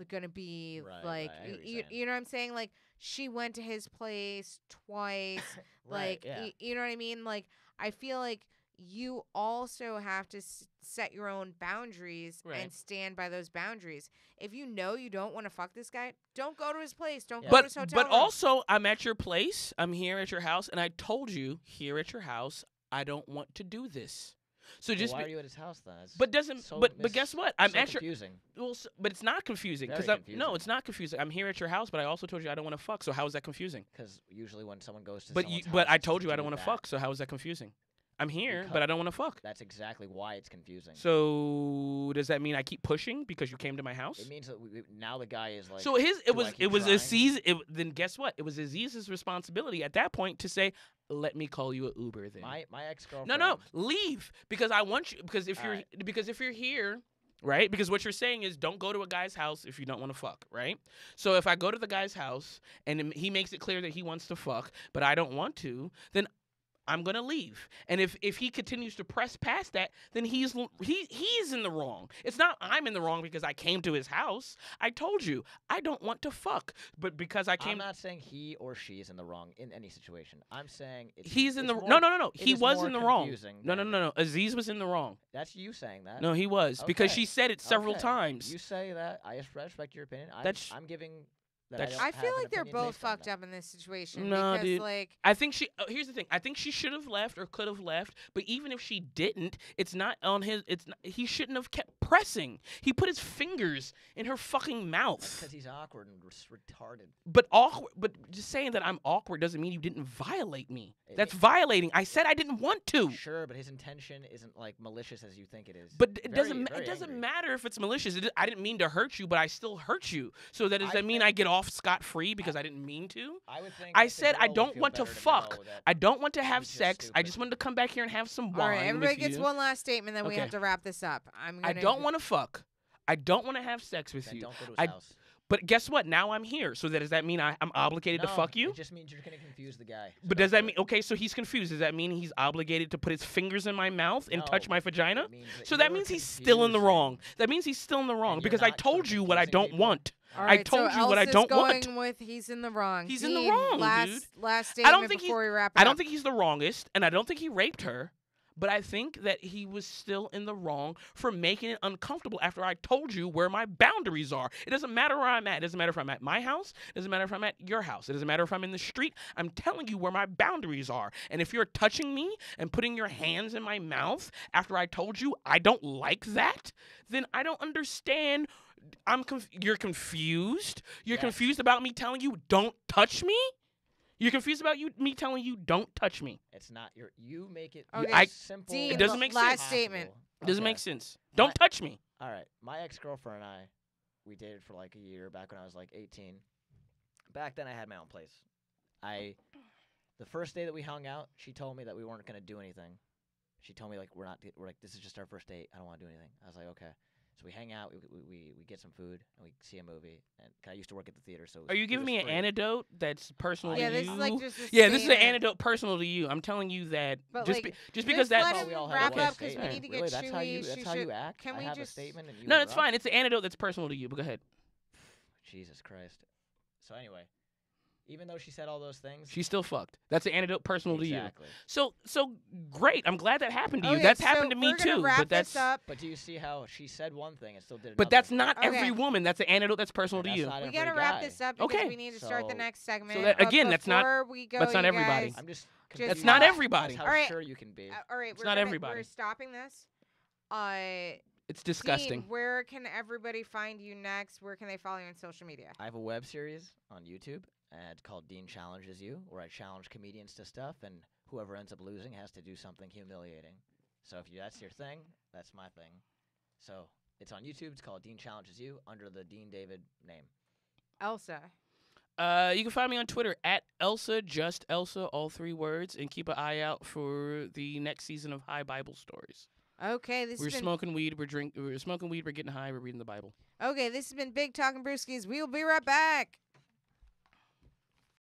going to be Right, like, right, I hear what you're you saying. know what I'm saying? Like she went to his place twice. Right, Like, yeah. you know what I mean? Like, I feel like you also have to set your own boundaries Right. and stand by those boundaries. If you know you don't want to fuck this guy, don't go to his place. Don't Yeah. go to But his hotel room. also, I'm at your place. I'm here at your house, and I told you here at your house, I don't want to do this. So Well, just why be- are you at his house then? It's but doesn't so but guess what? I'm so at your confusing. well, but it's not confusing Very because no, confusing. it's not confusing. I'm here at your house, but I also told you I don't want to fuck. So how is that confusing? Because usually when someone goes to But someone's but house, I it's told you I do don't want to that. fuck. So how is that confusing? I'm here, but Because- I don't want to fuck. That's exactly why it's confusing. So does that mean I keep pushing because you came to my house? It means that now the guy is like. So it "Do I was keep trying?" Aziz. Then guess what? It was Aziz's responsibility at that point to say, "Let me call you an Uber." Then My ex girlfriend. no, leave because I want you because if All you're right. because if you're here right? Because what you're saying is don't go to a guy's house if you don't want to fuck, right? So if I go to the guy's house and he makes it clear that he wants to fuck, but I don't want to, then I'm gonna leave. And if he continues to press past that, then he's in the wrong. It's not I'm in the wrong because I came to his house. I told you I don't want to fuck, but because I came. I'm not saying he or she is in the wrong in any situation. I'm saying He's in the more, no. it He is was more in the wrong. confusing No. than- Aziz was in the wrong. That's you saying that. No, he was because Okay. she said it several Okay. times. You say that. I respect your opinion. That's- I'm giving. That that's- I don't feel have an like they're opinion both based on fucked that. up in this situation No, because dude. like I think she. Here's the thing. I think she should have left or could have left. But even if she didn't, it's not on his. It's not, he shouldn't have kept pressing. He put his fingers in her fucking mouth. Because he's awkward and retarded. But awkward. But just saying that I'm awkward doesn't mean you didn't violate me. It That's may- violating. I said I didn't want to. Sure, but his intention isn't like malicious as you think it is. But it Very- doesn't. very It doesn't angry. matter if it's malicious. I didn't mean to hurt you, but I still hurt you. So that does I that mean think- I get off scot free because I didn't mean to? I would think. I that the said I girl would don't feel want to better fuck. know that I don't want to have he's just sex. I stupid. just wanted to come back here and have some wine. all right, everybody with gets you. one last statement, then we Okay. have to wrap this up. I don't want to fuck. I don't want to have sex with Then you. don't go to his I- house. But guess what? Now I'm here. So that does that mean I'm obligated to No, fuck you? It just means you're gonna confuse the guy. So But don't does that do mean it. okay? So he's confused. Does that mean he's obligated to put his fingers in my mouth and touch No, my vagina? It means So that you're means he's still in the wrong. confusing. That means he's still in the wrong And you're because I not told you what I confusing don't people. want. All I right, told so you what I Elsa's don't going want. with he's in the wrong. He's in the Dean, wrong, last, dude. Last I statement don't think before he's. we wrap it I up. don't think he's the wrongest, and I don't think he raped her. But I think that he was still in the wrong for making it uncomfortable after I told you where my boundaries are. It doesn't matter where I'm at. It doesn't matter if I'm at my house. It doesn't matter if I'm at your house. It doesn't matter if I'm in the street. I'm telling you where my boundaries are. And if you're touching me and putting your hands in my mouth after I told you I don't like that, then I don't understand. You're confused. You're Yes. confused about me telling you don't touch me. You're confused about me telling you don't touch me. It's not your. You make it Okay, I- simple. Dean, It doesn't as make last sense. statement. possible. It doesn't Okay. make sense. Don't touch me. All right. My ex-girlfriend and I, we dated for like a year back when I was like 18. Back then I had my own place. The first day that we hung out, she told me that we weren't going to do anything. She told me like we're like this is just our first date. I don't want to do anything. I was like, "Okay." So we hang out, we get some food, and we see a movie. And 'cause I used to work at the theater, so it Are you was giving me an free. antidote that's personal Yeah, to this you? is like just a Yeah, this is an statement. antidote personal to you. I'm telling you that But, just like, just because let that's him we all wrap have a up 'cause we statement. need to get Really, that's how you. chewy. That's She how you should- act. can I we have just- a statement, and you. no, it's interrupt? fine. It's an antidote that's personal to you. But go ahead. Jesus Christ. So anyway, even though she said all those things, She's still fucked. That's an antidote personal exactly. to you. So great. I'm glad that happened to you. Okay, That's so happened to me we're gonna too. Wrap But that's this up. But do you see how she said one thing and still did another? but that's not Okay. every woman. That's an antidote that's personal to That's you. not We every gotta wrap guy. this up because Okay. we need to start the So- next segment. that- But again, that's not- before we go, that's not you everybody. guys- I'm just. Just That's confused not how- everybody. That's how All right. sure you can be. all right, It's not everybody. We're stopping this. It's disgusting. Dean, where can everybody find you next? Where can they follow you on social media? I have a web series on YouTube and called Dean Challenges You, where I challenge comedians to stuff, and whoever ends up losing has to do something humiliating. So if that's your thing, that's my thing. So it's on YouTube. It's called Dean Challenges You under the Dean David name. Elsa. You can find me on Twitter at Elsa, just Elsa, all 3 words, and keep an eye out for the next season of High Bible Stories. Okay, this We're has been smoking weed. We're smoking weed. We're getting high. We're reading the Bible. okay. This has been Big Talking Brewskis. We will be right back.